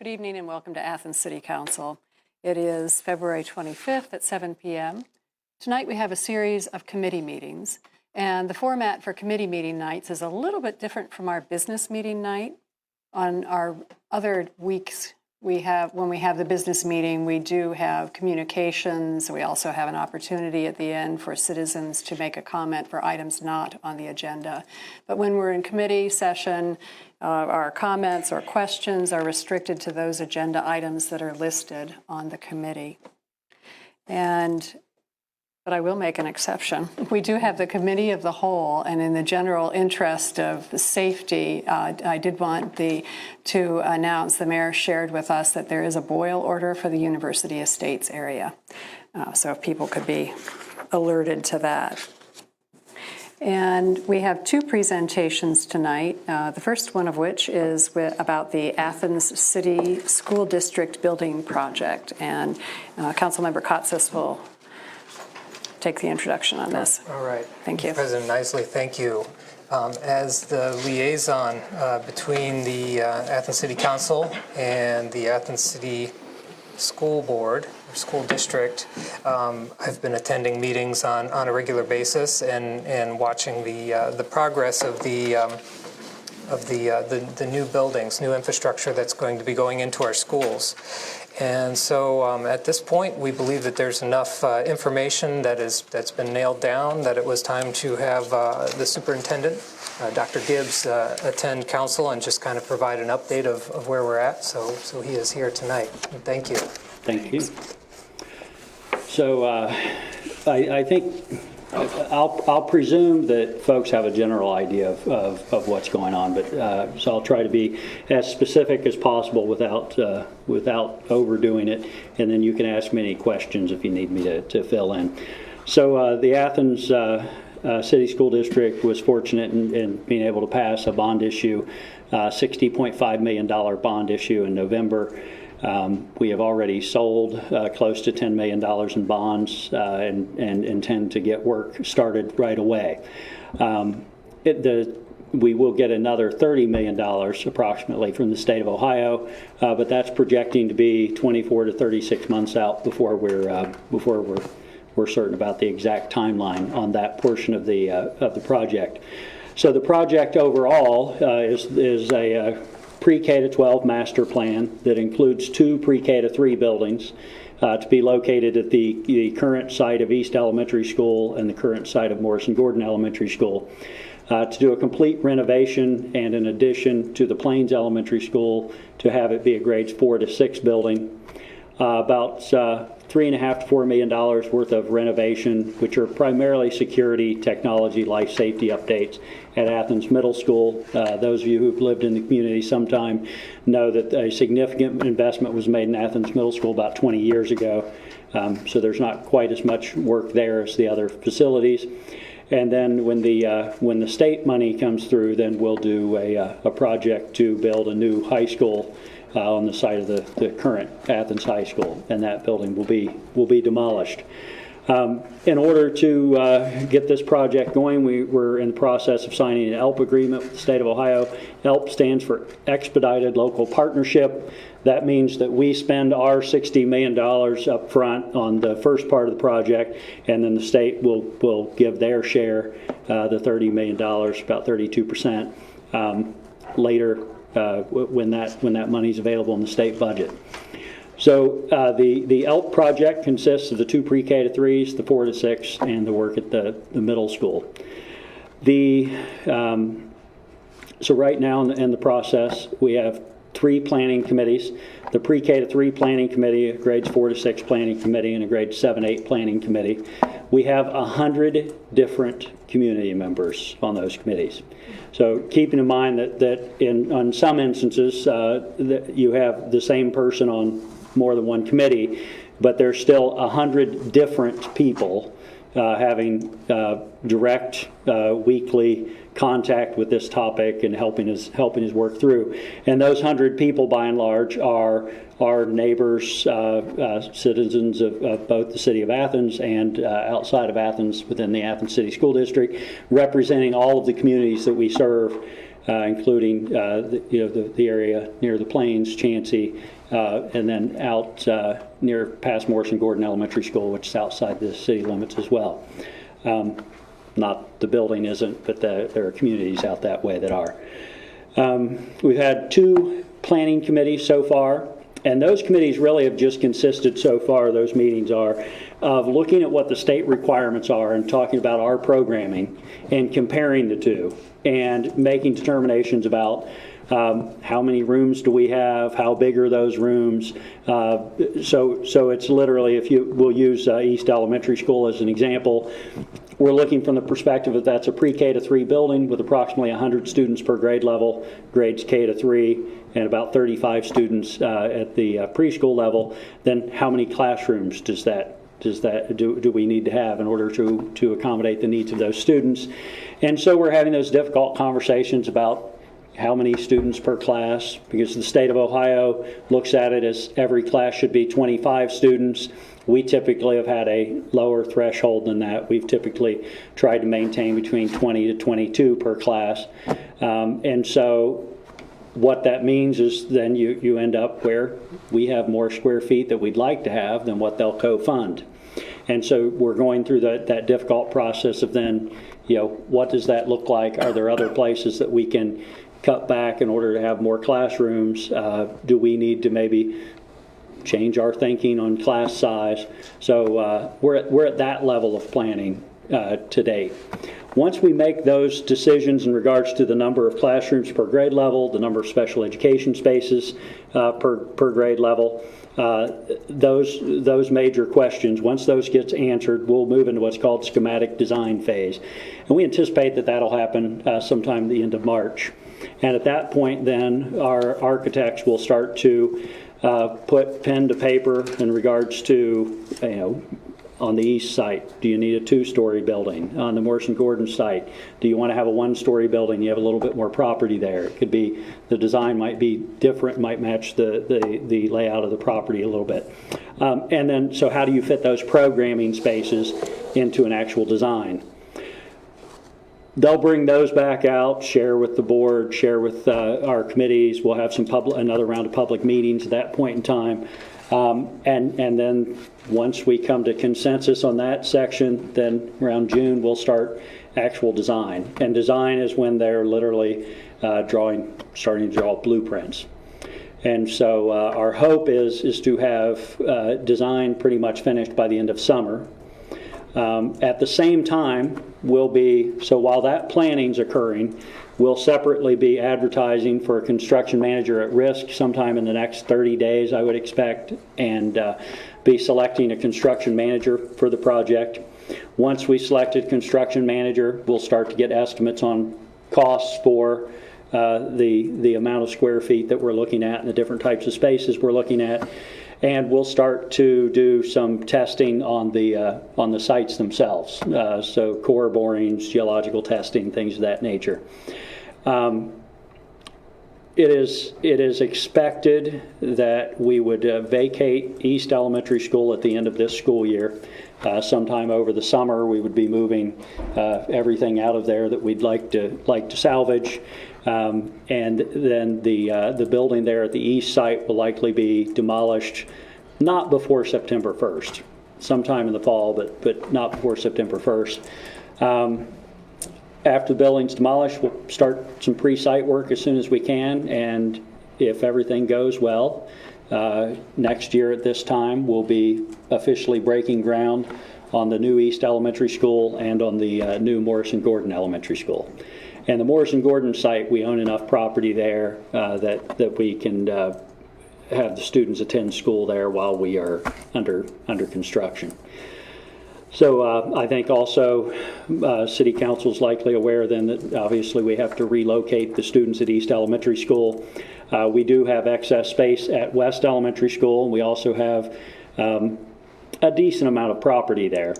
evening and welcome to Athens City Council. It is February 25th at 7 p.m. Tonight we have a series of committee meetings, and the format for committee meeting nights is a little bit different from our business meeting night. On our other weeks, when we have the business meeting, we do have communications. We also have an opportunity at the end for citizens to make a comment for items not on the agenda. But when we're in committee session, our comments or questions are restricted to those agenda items that are listed on the committee. But I will make an exception. We do have the committee of the whole, and in the general interest of safety, I did want to announce, the mayor shared with us that there is a boil order for the University Estates area. So if people could be alerted to that. And we have two presentations tonight, the first one of which is about the Athens City School District Building Project. And Councilmember Kotsis will take the introduction on this. All right. Thank you. President Isley, thank you. As the liaison between the Athens City Council and the Athens City School Board, or School District, I've been attending meetings on a regular basis and watching the progress of the new buildings, new infrastructure that's going to be going into our schools. And so at this point, we believe that there's enough information that's been nailed down that it was time to have the superintendent, Dr. Gibbs, attend council and just kind of provide an update of where we're at. So he is here tonight. And thank you. Thank you. So I think I'll presume that folks have a general idea of what's going on, but so I'll try to be as specific as possible without overdoing it, and then you can ask me any questions if you need me to fill in. So the Athens City School District was fortunate in being able to pass a bond issue, $60.5 million bond issue in November. We have already sold close to $10 million in bonds and intend to get work started right away. We will get another $30 million approximately from the state of Ohio, but that's projecting to be 24 to 36 months out before we're certain about the exact timeline on that portion of the project. So the project overall is a pre-K to 12 master plan that includes two pre-K to 3 buildings to be located at the current site of East Elementary School and the current site of Morrison Gordon Elementary School, to do a complete renovation and an addition to the Plains Elementary School to have it be a grades 4 to 6 building. About $3.5 to $4 million worth of renovation, which are primarily security, technology, life safety updates at Athens Middle School. Those of you who've lived in the community sometime know that a significant investment was made in Athens Middle School about 20 years ago. So there's not quite as much work there as the other facilities. And then when the state money comes through, then we'll do a project to build a new high school on the site of the current Athens High School, and that building will be demolished. In order to get this project going, we're in the process of signing an ELP agreement with the state of Ohio. ELP stands for Expedited Local Partnership. That means that we spend our $60 million up front on the first part of the project, and then the state will give their share, the $30 million, about 32%, later when that money's available in the state budget. So the ELP project consists of the two pre-K to 3s, the 4 to 6, and the work at the middle school. So right now in the process, we have 3 planning committees: the pre-K to 3 planning committee, a grades 4 to 6 planning committee, and a grades 7-8 planning committee. We have 100 different community members on those committees. So keeping in mind that on some instances that you have the same person on more than one committee, but there's still 100 different people having direct weekly contact with this topic and helping us work through. And those 100 people, by and large, are our neighbors, citizens of both the city of Athens and outside of Athens within the Athens City School District, representing all of the communities that we serve including the area near the Plains, Chansey, and then out near past Morrison Gordon Elementary School, which is outside the city limits as well. Not the building isn't, but there are communities out that way that are. We've had 2 planning committees so far, and those committees really have just consisted so far, those meetings are, of looking at what the state requirements are and talking about our programming and comparing the two and making determinations about how many rooms do we have, how big are those rooms. So it's literally, we'll use East Elementary School as an example. We're looking from the perspective that that's a pre-K to 3 building with approximately 100 students per grade level, grades K to 3, and about 35 students at the preschool level. Then how many classrooms do we need to have in order to accommodate the needs of those students? And so we're having those difficult conversations about how many students per class, because the state of Ohio looks at it as every class should be 25 students. We typically have had a lower threshold than that. We've typically tried to maintain between 20 to 22 per class. And so what that means is then you end up where we have more square feet that we'd like to have than what they'll co-fund. And so we're going through that difficult process of then, what does that look like? Are there other places that we can cut back in order to have more classrooms? Do we need to maybe change our thinking on class size? So we're at that level of planning to date. Once we make those decisions in regards to the number of classrooms per grade level, the number of special education spaces per grade level, those major questions, once those gets answered, we'll move into what's called schematic design phase. And we anticipate that that'll happen sometime at the end of March. And at that point then, our architects will start to put pen to paper in regards to, on the east site, do you need a 2-story building? On the Morrison Gordon site, do you want to have a 1-story building? You have a little bit more property there. It could be, the design might be different, might match the layout of the property a little bit. And then, so how do you fit those programming spaces into an actual design? They'll bring those back out, share with the board, share with our committees. We'll have another round of public meetings at that point in time. And then once we come to consensus on that section, then around June we'll start actual design. And design is when they're literally starting to draw blueprints. And so our hope is to have design pretty much finished by the end of summer. At the same time, so while that planning's occurring, we'll separately be advertising for a construction manager at risk sometime in the next 30 days, I would expect, and be selecting a construction manager for the project. Once we selected construction manager, we'll start to get estimates on costs for the amount of square feet that we're looking at and the different types of spaces we're looking at. And we'll start to do some testing on the sites themselves, so core borings, geological testing, things of that nature. It is expected that we would vacate East Elementary School at the end of this school year. Sometime over the summer, we would be moving everything out of there that we'd like to salvage. And then the building there at the east site will likely be demolished not before September 1st, sometime in the fall, but not before September 1st. After the building's demolished, we'll start some pre-site work as soon as we can, and if everything goes well, next year at this time, we'll be officially breaking ground on the new East Elementary School and on the new Morrison Gordon Elementary School. And the Morrison Gordon site, we own enough property there that we can have the students attend school there while we are under construction. So I think also City Council is likely aware then that obviously we have to relocate the students at East Elementary School. We do have excess space at West Elementary School, and we also have a decent amount of property there.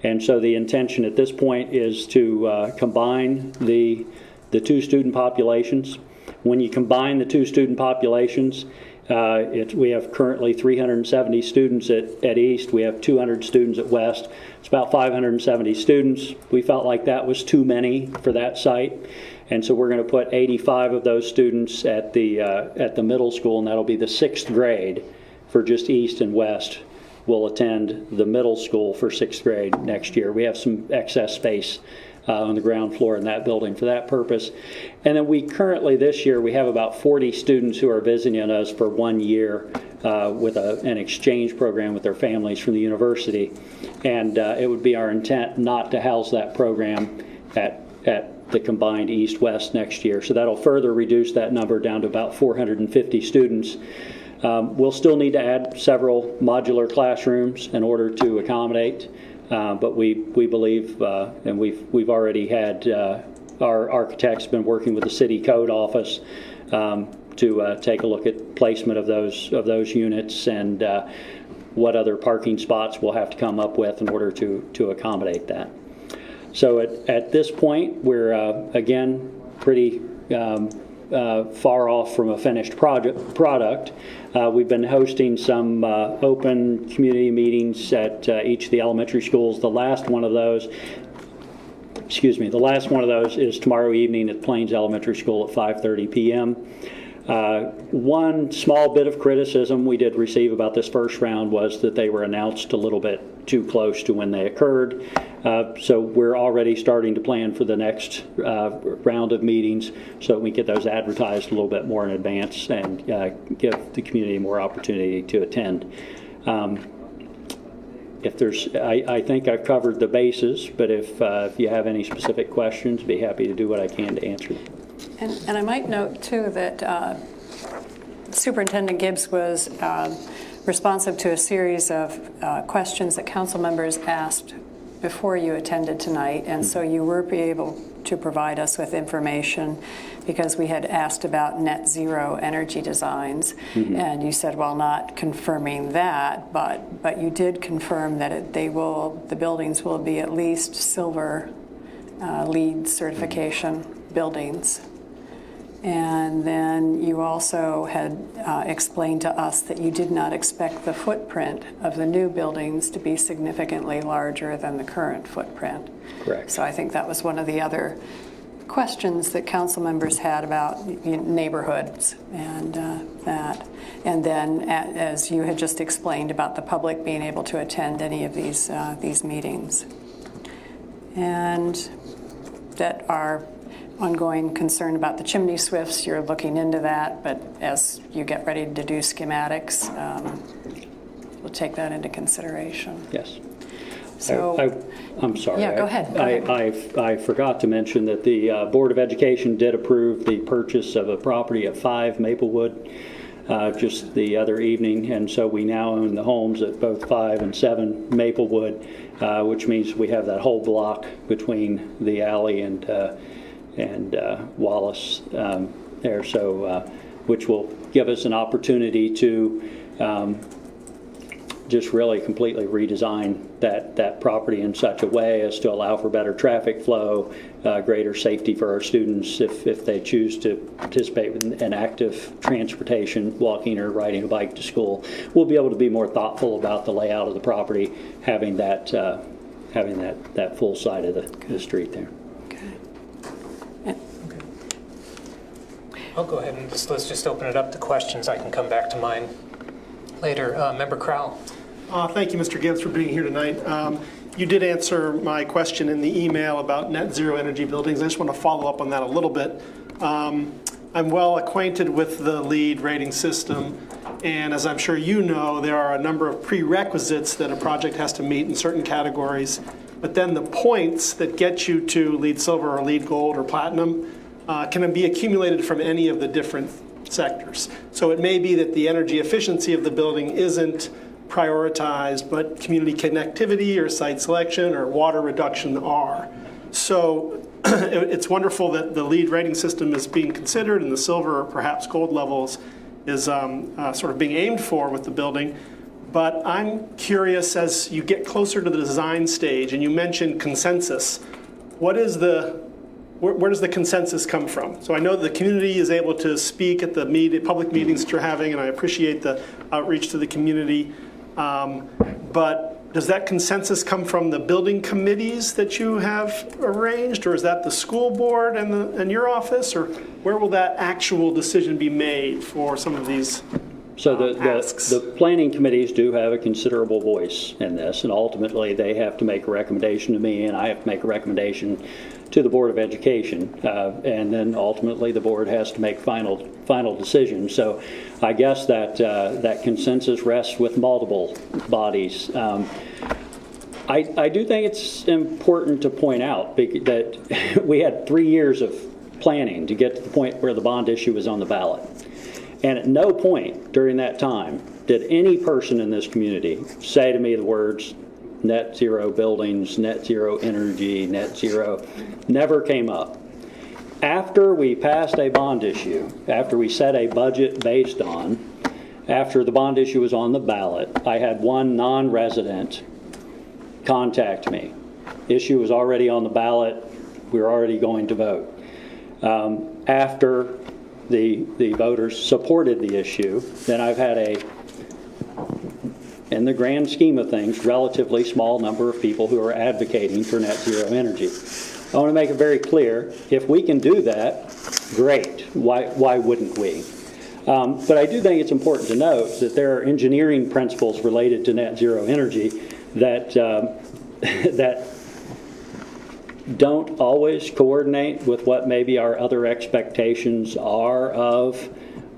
And so the intention at this point is to combine the 2 student populations. When you combine the 2 student populations, We have currently 370 students at East. We have 200 students at West. It's about 570 students. We felt like that was too many for that site, and so we're going to put 85 of those students at the middle school, and that'll be the 6th grade for just East and West. Will attend the middle school for 6th grade next year. We have some excess space on the ground floor in that building for that purpose. And then we currently, this year, we have about 40 students who are visiting us for 1 year with an exchange program with their families from the university. And it would be our intent not to house that program at the combined East-West next year. So that'll further reduce that number down to about 450 students. We'll still need to add several modular classrooms in order to accommodate, but we believe, and we've already had our architects been working with the city code office to take a look at placement of those units and what other parking spots we'll have to come up with in order to accommodate that. So at this point, we're again pretty far off from a finished product. We've been hosting some open community meetings at each of the elementary schools. The last one of those is tomorrow evening at Plains Elementary School at 5:30 p.m. One small bit of criticism we did receive about this first round was that they were announced a little bit too close to when they occurred. So we're already starting to plan for the next round of meetings so that we get those advertised a little bit more in advance and give the community more opportunity to attend. I think I've covered the bases, but if you have any specific questions, be happy to do what I can to answer them. And I might note, too, that Superintendent Gibbs was responsive to a series of questions that council members asked before you attended tonight, and so you were able to provide us with information because we had asked about net zero energy designs, and you said, well, not confirming that, but you did confirm that the buildings will be at least silver LEED certification buildings. And then you also had explained to us that you did not expect the footprint of the new buildings to be significantly larger than the current footprint. Correct. So I think that was one of the other questions that council members had about neighborhoods and that. And then, as you had just explained, about the public being able to attend any of these meetings. And that our ongoing concern about the chimney swifts, you're looking into that, but as you get ready to do schematics, we'll take that into consideration. Yes. So, I'm sorry. Yeah, go ahead. I forgot to mention that the Board of Education did approve the purchase of a property at 5 Maplewood just the other evening, and so we now own the homes at both 5 and 7 Maplewood, which means we have that whole block between the alley and Wallace there, so which will give us an opportunity to just really completely redesign that property in such a way as to allow for better traffic flow, greater safety for our students if they choose to participate in active transportation, walking or riding a bike to school. We'll be able to be more thoughtful about the layout of the property, having that full side of the street there. I'll go ahead and let's just open it up to questions. I can come back to mine later. Member Crowell. Thank you, Mr. Gibbs, for being here tonight. You did answer my question in the email about net zero energy buildings. I just want to follow up on that a little bit. I'm well acquainted with the LEED rating system, and as I'm sure you know, there are a number of prerequisites that a project has to meet in certain categories, but then the points that get you to LEED silver or LEED gold or platinum can be accumulated from any of the different sectors. So it may be that the energy efficiency of the building isn't prioritized, but community connectivity or site selection or water reduction are. So it's wonderful that the LEED rating system is being considered and the silver or perhaps gold levels is sort of being aimed for with the building. But I'm curious, as you get closer to the design stage and you mentioned consensus, what is the where does the consensus come from? So I know the community is able to speak at the public meetings that you're having, and I appreciate the outreach to the community. But does that consensus come from the building committees that you have arranged, or is that the school board and your office, or where will that actual decision be made for some of these So asks? the planning committees do have a considerable voice in this, and ultimately they have to make a recommendation to me, and I have to make a recommendation to the Board of Education, and then ultimately the board has to make final decisions. So I guess that that consensus rests with multiple bodies. I do think it's important to point out that we had 3 years of planning to get to the point where the bond issue was on the ballot. And at no point during that time did any person in this community say to me the words net zero buildings, net zero energy, net zero. Never came up. After we passed a bond issue, after we set a budget based on, after the bond issue was on the ballot, I had one non-resident contact me. Issue was already on the ballot. We were already going to vote. After the voters supported the issue, then I've had in the grand scheme of things, relatively small number of people who are advocating for net zero energy. I want to make it very clear, if we can do that, great. Why wouldn't we? But I do think it's important to note that there are engineering principles related to net zero energy that that don't always coordinate with what maybe our other expectations are of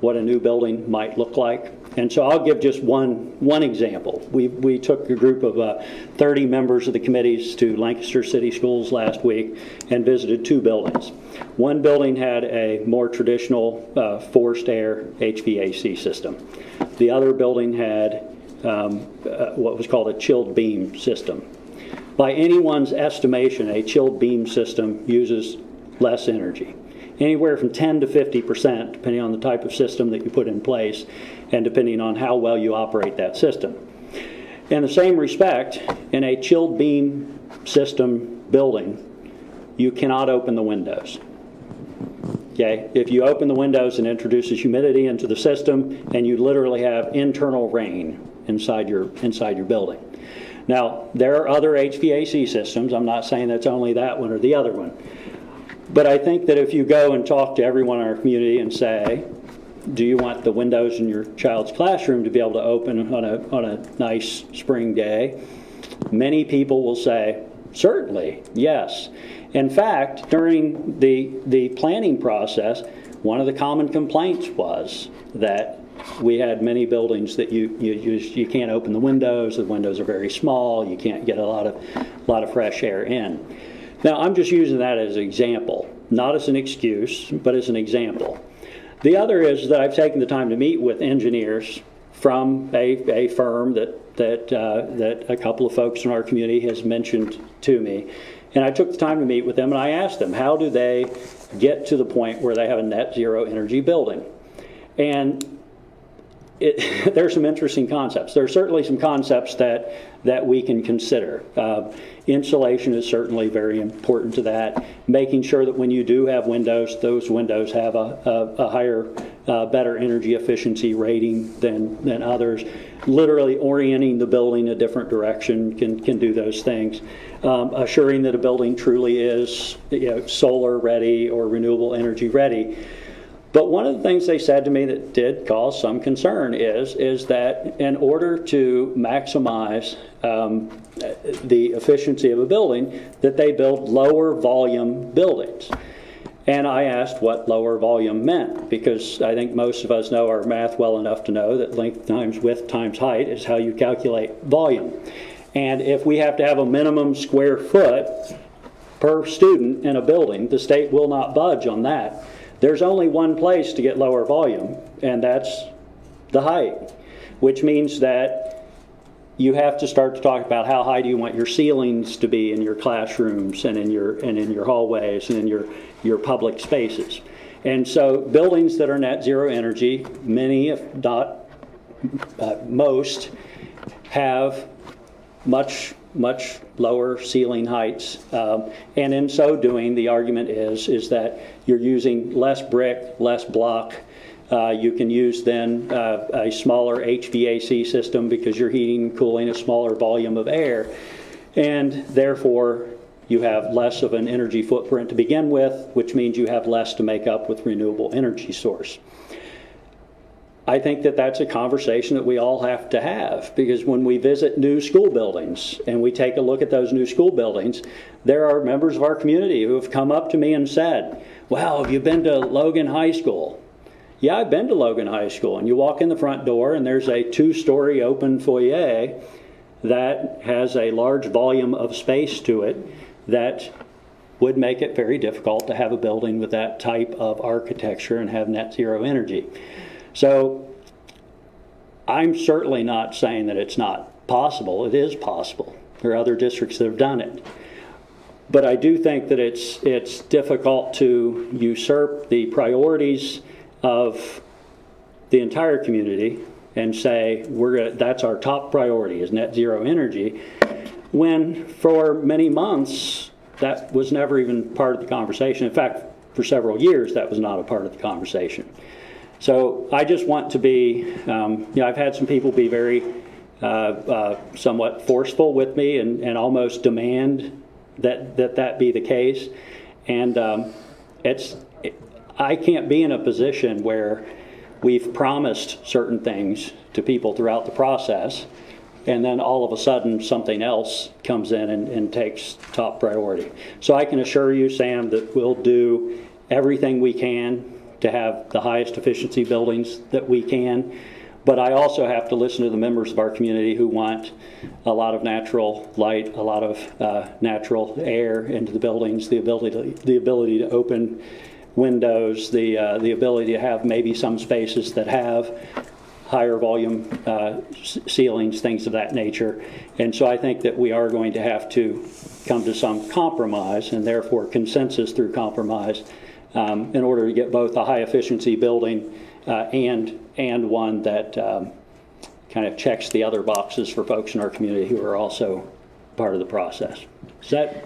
what a new building might look like. And so I'll give just one example. We took a group of 30 members of the committees to Lancaster City Schools last week and visited 2 buildings. One building had a more traditional forced air HVAC system. The other building had what was called a chilled beam system. By anyone's estimation, a chilled beam system uses less energy, anywhere from 10 to 50%, depending on the type of system that you put in place and depending on how well you operate that system. In the same respect, in a chilled beam system building, you cannot open the windows. Okay? If you open the windows, it introduces humidity into the system, and you literally have internal rain inside your building. Now, there are other HVAC systems. I'm not saying that's only that one or the other one. But I think that if you go and talk to everyone in our community and say, do you want the windows in your child's classroom to be able to open on a nice spring day? Many people will say, certainly, yes. In fact, during the planning process, one of the common complaints was that we had many buildings that you can't open the windows are very small, you can't get a lot of fresh air in. Now, I'm just using that as an example, not as an excuse, but as an example. The other is that I've taken the time to meet with engineers from a firm that a couple of folks in our community has mentioned to me. And I took the time to meet with them, and I asked them, how do they get to the point where they have a net zero energy building? And there's some interesting concepts. There are certainly some concepts that we can consider. Insulation is certainly very important to that. Making sure that when you do have windows, those windows have a higher, better energy efficiency rating than others. Literally orienting the building a different direction can do those things. Assuring that a building truly is solar ready or renewable energy ready. But one of the things they said to me that did cause some concern is that in order to maximize the efficiency of a building, that they build lower volume buildings. And I asked what lower volume meant, because I think most of us know our math well enough to know that length times width times height is how you calculate volume. And if we have to have a minimum square foot per student in a building, the state will not budge on that. There's only one place to get lower volume, and that's the height, which means that you have to start to talk about how high do you want your ceilings to be in your classrooms and in your hallways and in your public spaces. And so buildings that are net zero energy, many if not most, have much lower ceiling heights. And in so doing, the argument is that you're using less brick, less block. You can use then a smaller HVAC system because you're heating and cooling a smaller volume of air. And therefore, you have less of an energy footprint to begin with, which means you have less to make up with renewable energy source. I think that that's a conversation that we all have to have, because when we visit new school buildings and we take a look at those new school buildings, there are members of our community who have come up to me and said, "Wow, have you been to Logan High School?" Yeah, I've been to Logan High School. And you walk in the front door and there's a 2-story open foyer that has a large volume of space to it that would make it very difficult to have a building with that type of architecture and have net zero energy. So I'm certainly not saying that it's not possible. It is possible. There are other districts that have done it. But I do think that it's difficult to usurp the priorities of the entire community and say that's our top priority is net zero energy, when for many months that was never even part of the conversation. In fact, for several years that was not a part of the conversation. So I just want to be, I've had some people be very somewhat forceful with me and almost demand that be the case. And I can't be in a position where we've promised certain things to people throughout the process, and then all of a sudden something else comes in and takes top priority. So I can assure you, Sam, that we'll do everything we can to have the highest efficiency buildings that we can. But I also have to listen to the members of our community who want a lot of natural light, a lot of natural air into the buildings, the ability to open windows, the ability to have maybe some spaces that have higher volume ceilings, things of that nature. And so I think that we are going to have to come to some compromise, and therefore consensus through compromise, in order to get both a high efficiency building and one that kind of checks the other boxes for folks in our community who are also part of the process. Is that?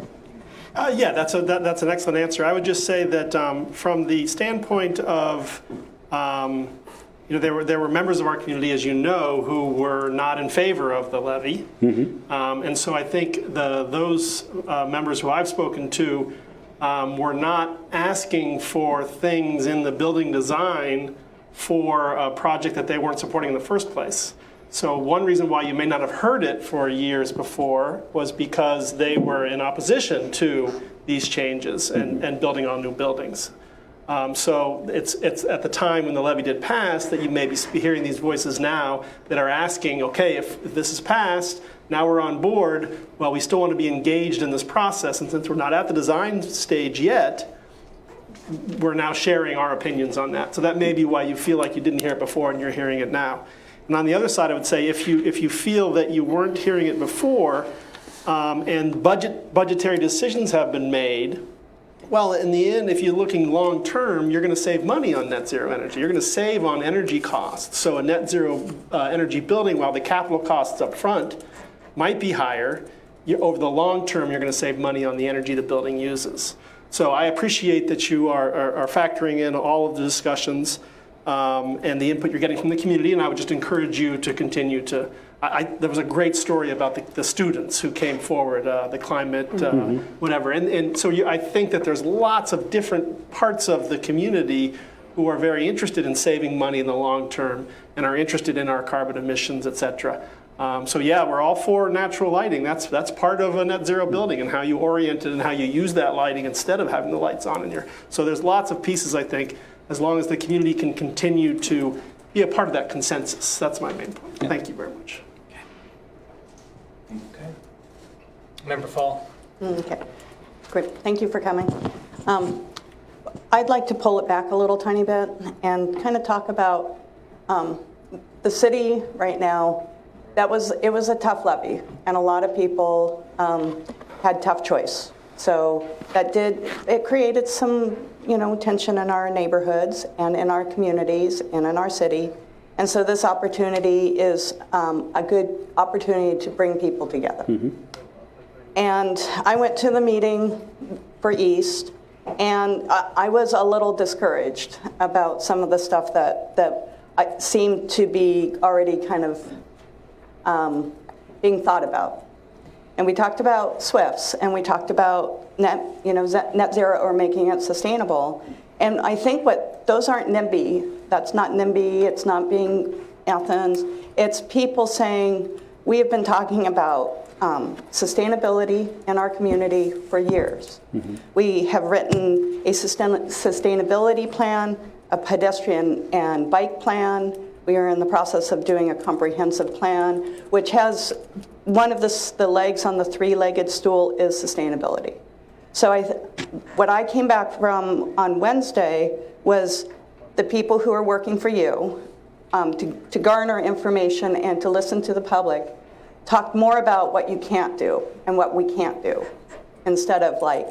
Yeah, that's an excellent answer. I would just say that from the standpoint of, there were members of our community, as you know, who were not in favor of the levy. Mm-hmm. And so I think those members who I've spoken to were not asking for things in the building design for a project that they weren't supporting in the first place. So one reason why you may not have heard it for years before was because they were in opposition to these changes and building on new buildings. So it's at the time when the levy did pass that you may be hearing these voices now that are asking, okay, if this is passed, now we're on board, well, we still want to be engaged in this process, and since we're not at the design stage yet, we're now sharing our opinions on that. So that may be why you feel like you didn't hear it before and you're hearing it now. And on the other side, I would say if you feel that you weren't hearing it before and budgetary decisions have been made, well, in the end, if you're looking long term, you're going to save money on net zero energy. You're going to save on energy costs. So a net zero energy building, while the capital costs up front might be higher, over the long term, you're going to save money on the energy the building uses. So I appreciate that you are factoring in all of the discussions and the input you're getting from the community, and I would just encourage you to continue to. There was a great story about the students who came forward, the climate, whatever. And so I think that there's lots of different parts of the community who are very interested in saving money in the long term and are interested in our carbon emissions, et cetera. So yeah, we're all for natural lighting. That's part of a net zero building and how you orient it and how you use that lighting instead of having the lights on in your. So there's lots of pieces, I think, as long as the community can continue to be a part of that consensus. That's my main point. Yeah. Thank you very much. Okay. Member Fall. Okay, great. Thank you for coming. I'd like to pull it back a little tiny bit and kind of talk about the city right now. It was a tough levy, and a lot of people had tough choice. So it created some, tension in our neighborhoods and in our communities and in our city. And so this opportunity is a good opportunity to bring people together. And I went to the meeting for East, and I was a little discouraged about some of the stuff that seemed to be already kind of being thought about. And we talked about SWIFTs, and we talked about net zero or making it sustainable. And I think those aren't NIMBY. That's not NIMBY. It's not being Athens. It's people saying, we have been talking about sustainability in our community for years. We have written a sustainability plan, a pedestrian and bike plan. We are in the process of doing a comprehensive plan, which has one of the legs on the three-legged stool is sustainability. So what I came back from on Wednesday was the people who are working for you to garner information and to listen to the public, talk more about what you can't do and what we can't do instead of like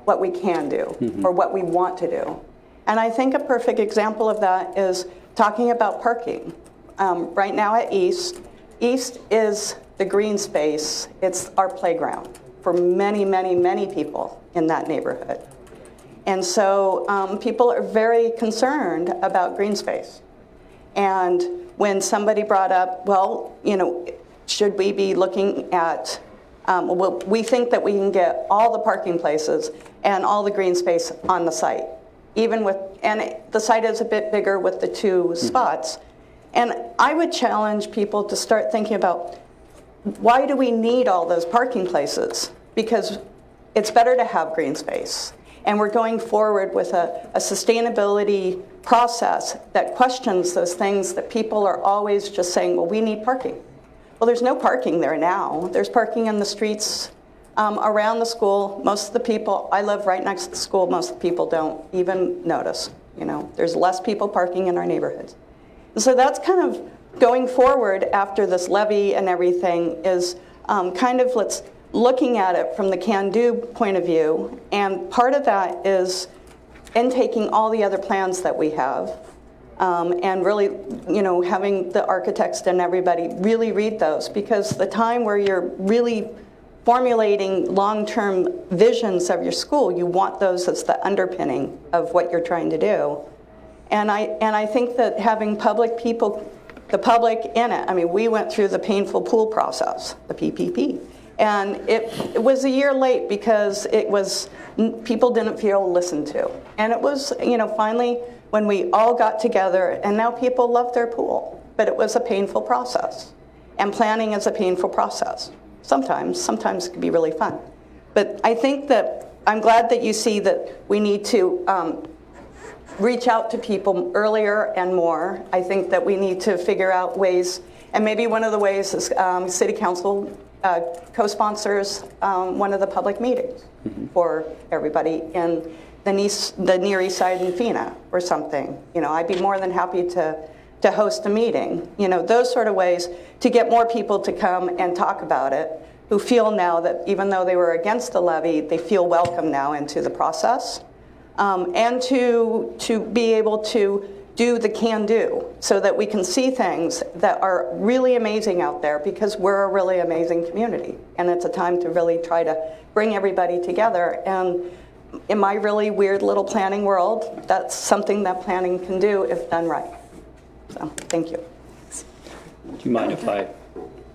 what we can do or what we want to do. And I think a perfect example of that is talking about parking. Right now at East is the green space. It's our playground for many, many, many people in that neighborhood. And so people are very concerned about green space. And when somebody brought up, well, should we be looking at, well, we think that we can get all the parking places and all the green space on the site, and the site is a bit bigger with the two spots. And I would challenge people to start thinking about, why do we need all those parking places? Because it's better to have green space. And we're going forward with a sustainability process that questions those things that people are always just saying, well, we need parking. Well, there's no parking there now. There's parking in the streets around the school. Most of the people, I live right next to the school, most of the people don't even notice. There's less people parking in our neighborhoods. And so that's kind of going forward after this levy and everything is kind of looking at it from the can-do point of view. And part of that is in taking all the other plans that we have and really, having the architects and everybody really read those, because the time where you're really formulating long-term visions of your school, you want those as the underpinning of what you're trying to do. And I think that having the public in it, we went through the painful pool process, the PPP. And it was a year late because people didn't feel listened to. And it was, finally, when we all got together, and now people love their pool. But it was a painful process. And planning is a painful process. Sometimes it can be really fun. But I think that I'm glad that you see that we need to reach out to people earlier and more. I think that we need to figure out ways, and maybe one of the ways is City Council co-sponsors one of the public meetings for everybody in the Near East Side in Fina or something. I'd be more than happy to host a meeting. Those sort of ways to get more people to come and talk about it, who feel now that even though they were against the levy, they feel welcome now into the process. And to be able to do the can-do so that we can see things that are really amazing out there, because we're a really amazing community. And it's a time to really try to bring everybody together. And in my really weird little planning world, that's something that planning can do if done right. So, thank you. Do you mind if I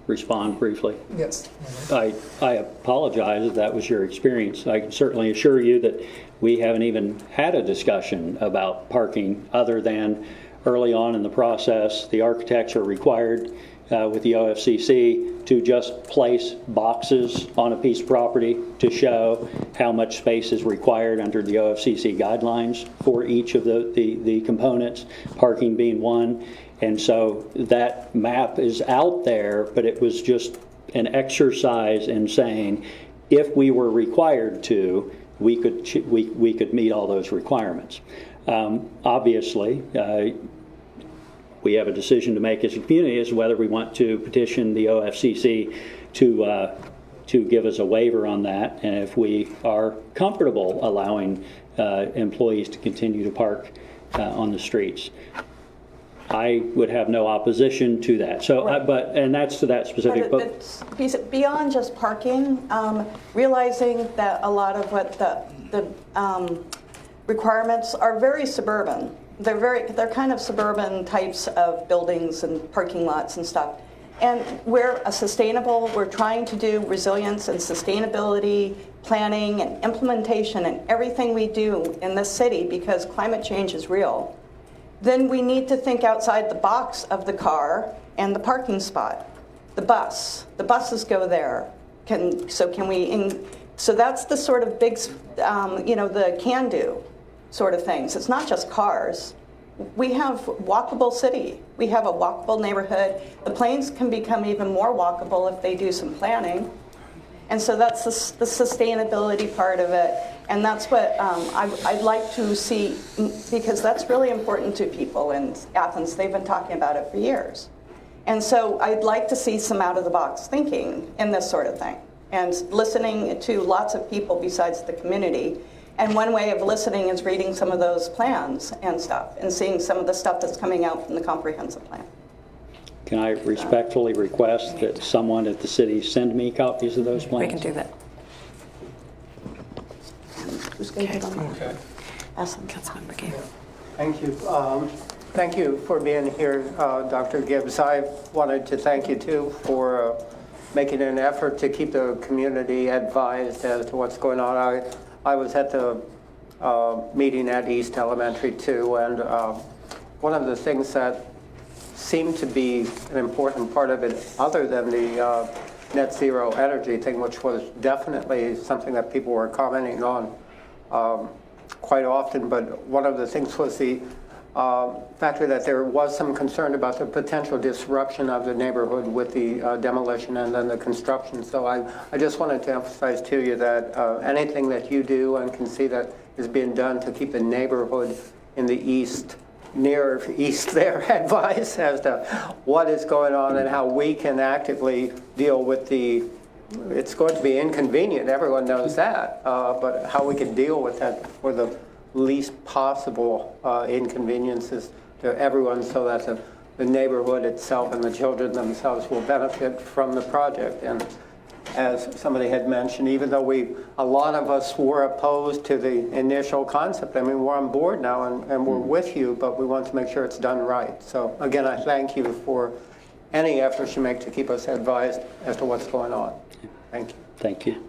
respond briefly? Yes. I apologize if that was your experience. I can certainly assure you that we haven't even had a discussion about parking other than early on in the process. The architects are required with the OFCC to just place boxes on a piece of property to show how much space is required under the OFCC guidelines for each of the components, parking being one. And so that map is out there, but it was just an exercise in saying, if we were required to, we could meet all those requirements. Obviously, we have a decision to make as a community as to whether we want to petition the OFCC to give us a waiver on that, and if we are comfortable allowing employees to continue to park on the streets. I would have no opposition to that. So, and that's to that specific. But it's beyond just parking, realizing that a lot of what the requirements are very suburban. They're kind of suburban types of buildings and parking lots and stuff. And we're trying to do resilience and sustainability planning and implementation and everything we do in this city because climate change is real. Then we need to think outside the box of the car and the parking spot. The buses go there. So that's the sort of big, the can-do sort of things. It's not just cars. We have walkable city. We have a walkable neighborhood. The planes can become even more walkable if they do some planning. And so that's the sustainability part of it. And that's what I'd like to see, because that's really important to people in Athens. They've been talking about it for years. And so I'd like to see some out-of-the-box thinking in this sort of thing, and listening to lots of people besides the community. And one way of listening is reading some of those plans and stuff, and seeing some of the stuff that's coming out from the comprehensive plan. Can I respectfully request that someone at the city send me copies of those plans? We can do that. Who's going to get on that? Okay. Awesome. Councilmember Gay. Thank you. Thank you for being here, Dr. Gibbs. I wanted to thank you, too, for making an effort to keep the community advised as to what's going on. I was at the meeting at East Elementary, too, and one of the things that seemed to be an important part of it, other than the net zero energy thing, which was definitely something that people were commenting on quite often, but one of the things was the factor that there was some concern about the potential disruption of the neighborhood with the demolition and then the construction. So I just wanted to emphasize to you that anything that you do and can see that is being done to keep the neighborhood in the near east there advised as to what is going on and how we can actively deal with it's going to be inconvenient, everyone knows that, but how we can deal with that for the least possible inconveniences to everyone so that the neighborhood itself and the children themselves will benefit from the project. And as somebody had mentioned, even though a lot of us were opposed to the initial concept, I mean, we're on board now and we're with you, but we want to make sure it's done right. So again, I thank you for any efforts you make to keep us advised as to what's going on. Thank you. Thank you.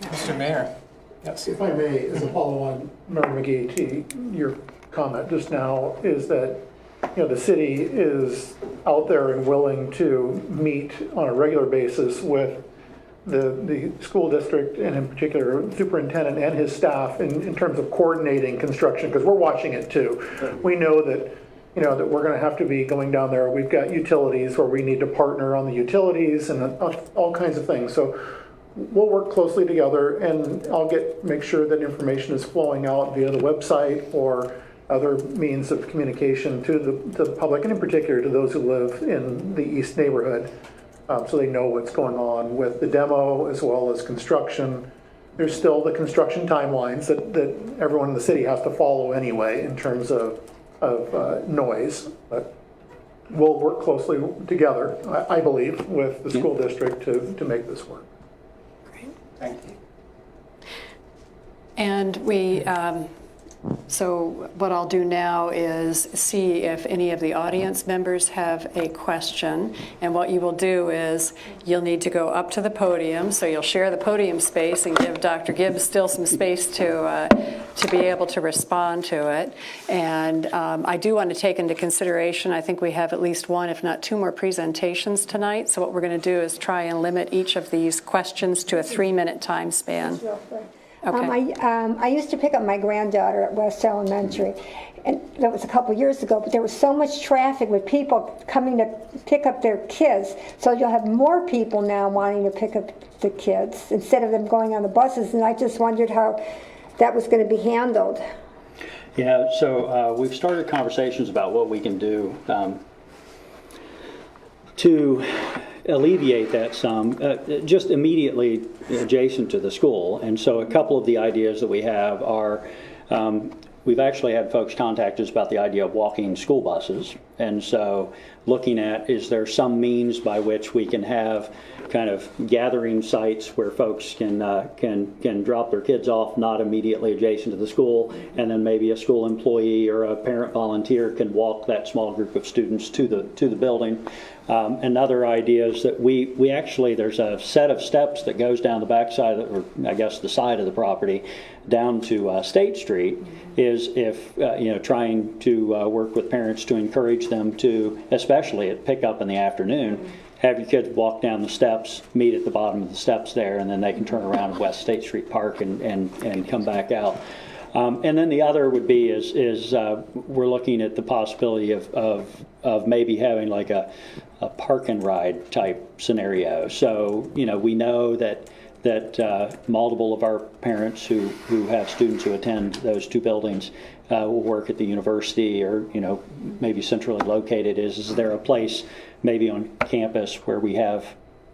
Mr. Mayor. Yes. If I may, as a follow-on, Member McGee, to your comment just now, is that the city is out there and willing to meet on a regular basis with the school district, and in particular the superintendent and his staff in terms of coordinating construction, because we're watching it too. We know that that we're going to have to be going down there. We've got utilities where we need to partner on the utilities and all kinds of things. So we'll work closely together, and I'll make sure that information is flowing out via the website or other means of communication to the public, and in particular to those who live in the East neighborhood, so they know what's going on with the demo as well as construction. There's still the construction timelines that everyone in the city has to follow anyway in terms of noise, but we'll work closely together, I believe, with the school district to make this work. Thank you. And so what I'll do now is see if any of the audience members have a question. And what you will do is you'll need to go up to the podium. So you'll share the podium space and give Dr. Gibbs still some space to be able to respond to it. And I do want to take into consideration, I think we have at least one, if not two more presentations tonight. So what we're going to do is try and limit each of these questions to a 3-minute time span. Okay. I used to pick up my granddaughter at West Elementary, and that was a couple years ago, but there was so much traffic with people coming to pick up their kids, so you'll have more people now wanting to pick up the kids instead of them going on the buses, and I just wondered how that was going to be handled. Yeah, so we've started conversations about what we can do to alleviate that some, just immediately adjacent to the school. And so a couple of the ideas that we have are we've actually had folks contact us about the idea of walking school buses. And so looking at, is there some means by which we can have kind of gathering sites where folks can drop their kids off not immediately adjacent to the school, and then maybe a school employee or a parent volunteer can walk that small group of students to the building. Another idea is that we actually, there's a set of steps that goes down the backside, or I guess the side of the property, down to State Street, is if, trying to work with parents to encourage them to, especially at pickup in the afternoon, have your kids walk down the steps, meet at the bottom of the steps there, and then they can turn around at West State Street Park and come back out. And then the other would be is we're looking at the possibility of maybe having like a park and ride type scenario. So, we know that multiple of our parents who have students who attend those two buildings will work at the university, or maybe centrally located. Is there a place maybe on campus where we have,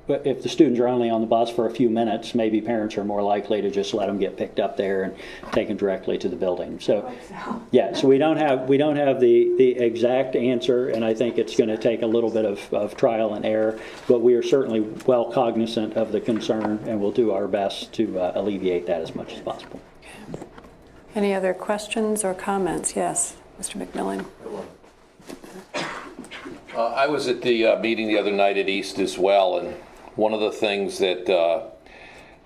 if the students are only on the bus for a few minutes, maybe parents are more likely to just let them get picked up there and taken directly to the building. So yeah, so we don't have the exact answer, and I think it's going to take a little bit of trial and error, but we are certainly well cognizant of the concern, and we'll do our best to alleviate that as much as possible. Any other questions or comments? Yes, Mr. McMillan. I was at the meeting the other night at East as well, and one of the things that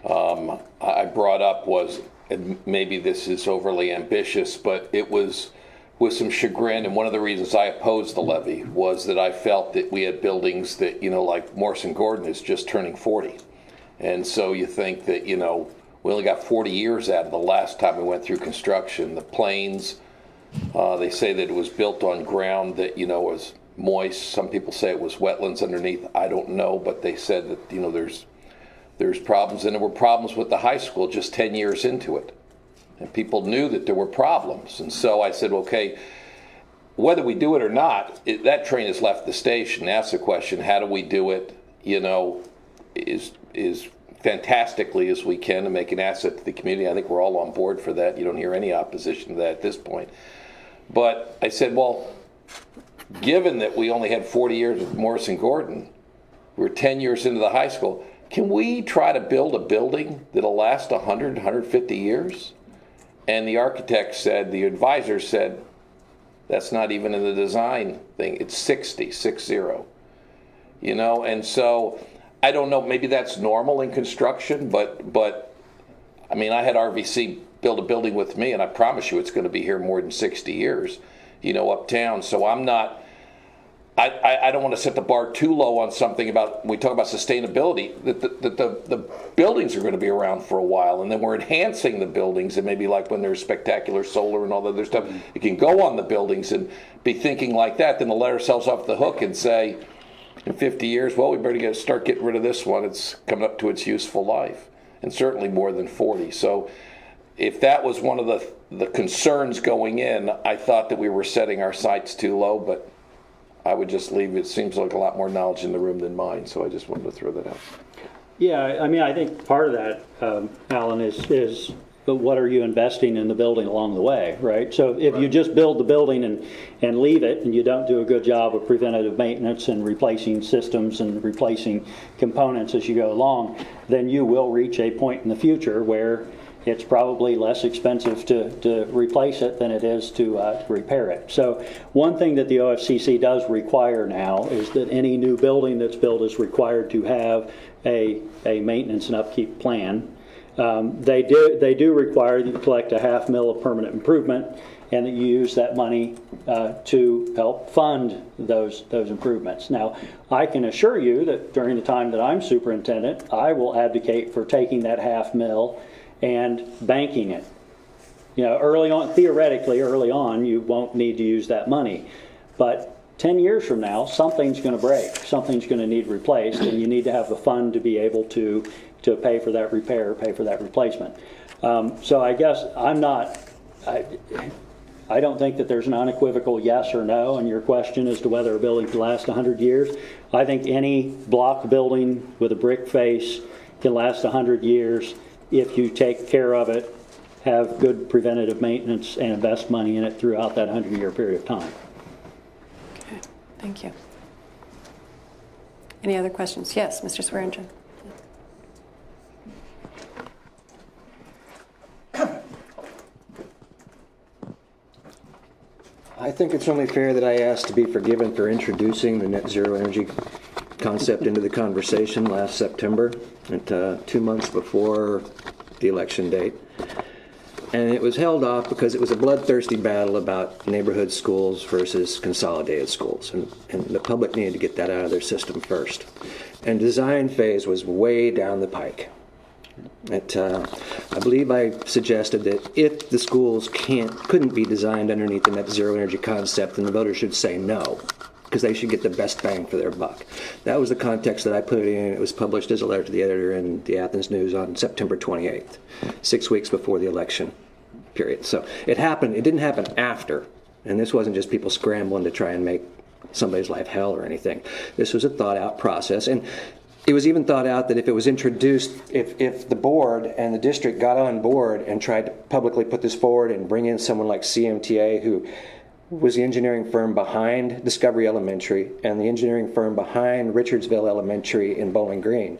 I brought up was, and maybe this is overly ambitious, but it was with some chagrin, and one of the reasons I opposed the levy was that I felt that we had buildings that, like Morrison Gordon is just turning 40. And so you think that, we only got 40 years out of the last time we went through construction. The Plains, they say that it was built on ground that, was moist. Some people say it was wetlands underneath. I don't know, but they said that there's problems, and there were problems with the high school just 10 years into it, and people knew that there were problems. And so I said, okay, whether we do it or not, that train has left the station. Ask the question, how do we do it? Is fantastically as we can to make an asset to the community. I think we're all on board for that. You don't hear any opposition to that at this point. But I said, well, given that we only had 40 years with Morrison Gordon, we're 10 years into the high school, can we try to build a building that'll last 100, 150 years? And the architect said, the advisor said, that's not even in the design thing. It's 60. And so I don't know, maybe that's normal in construction, but I mean, I had RVC build a building with me, and I promise you it's going to be here more than 60 years, uptown. So I'm not, I don't want to set the bar too low on something about, we talk about sustainability, that the buildings are going to be around for a while, and then we're enhancing the buildings, and maybe like when there's spectacular solar and all that other stuff, you can go on the buildings and be thinking like that, then to let ourselves off the hook and say, in 50 years, well, we better start getting rid of this one. It's coming up to its useful life, and certainly more than 40. So if that was one of the concerns going in, I thought that we were setting our sights too low, but I would just leave it. It seems like a lot more knowledge in the room than mine, so I just wanted to throw that out. Yeah, I mean, I think part of that, Alan, is but what are you investing in the building along the way, right? So if you just build the building and leave it, and you don't do a good job of preventative maintenance and replacing systems and replacing components as you go along, then you will reach a point in the future where it's probably less expensive to replace it than it is to repair it. So one thing that the OFCC does require now is that any new building that's built is required to have a maintenance and upkeep plan. They do require that you collect $500,000 of permanent improvement, and that you use that money to help fund those improvements. Now, I can assure you that during the time that I'm superintendent, I will advocate for taking that $500,000 and banking it. Early on, theoretically, early on, you won't need to use that money, but 10 years from now, something's going to break, something's going to need replaced, and you need to have the fund to be able to pay for that repair, pay for that replacement. So I guess I don't think that there's an unequivocal yes or no in your question as to whether a building can last 100 years. I think any block building with a brick face can last 100 years if you take care of it have good preventative maintenance and invest money in it throughout that 100-year period of time. Okay, thank you. Any other questions? Yes, Mr. Swearingen. I think it's only fair that I ask to be forgiven for introducing the net zero energy concept into the conversation last September, at 2 months before the election date. And it was held off because it was a bloodthirsty battle about neighborhood schools versus consolidated schools. And the public needed to get that out of their system first. And design phase was way down the pike. I believe I suggested that if the schools couldn't be designed underneath the net zero energy concept, then the voters should say no, because they should get the best bang for their buck. That was the context that I put it in. It was published as a letter to the editor in the Athens News on September 28th, 6 weeks before the election period. So it happened. It didn't happen after, and this wasn't just people scrambling to try and make somebody's life hell or anything. This was a thought-out process, and it was even thought out that if it was introduced, if the board and the district got on board and tried to publicly put this forward and bring in someone like CMTA, who was the engineering firm behind Discovery Elementary and the engineering firm behind Richardsville Elementary in Bowling Green.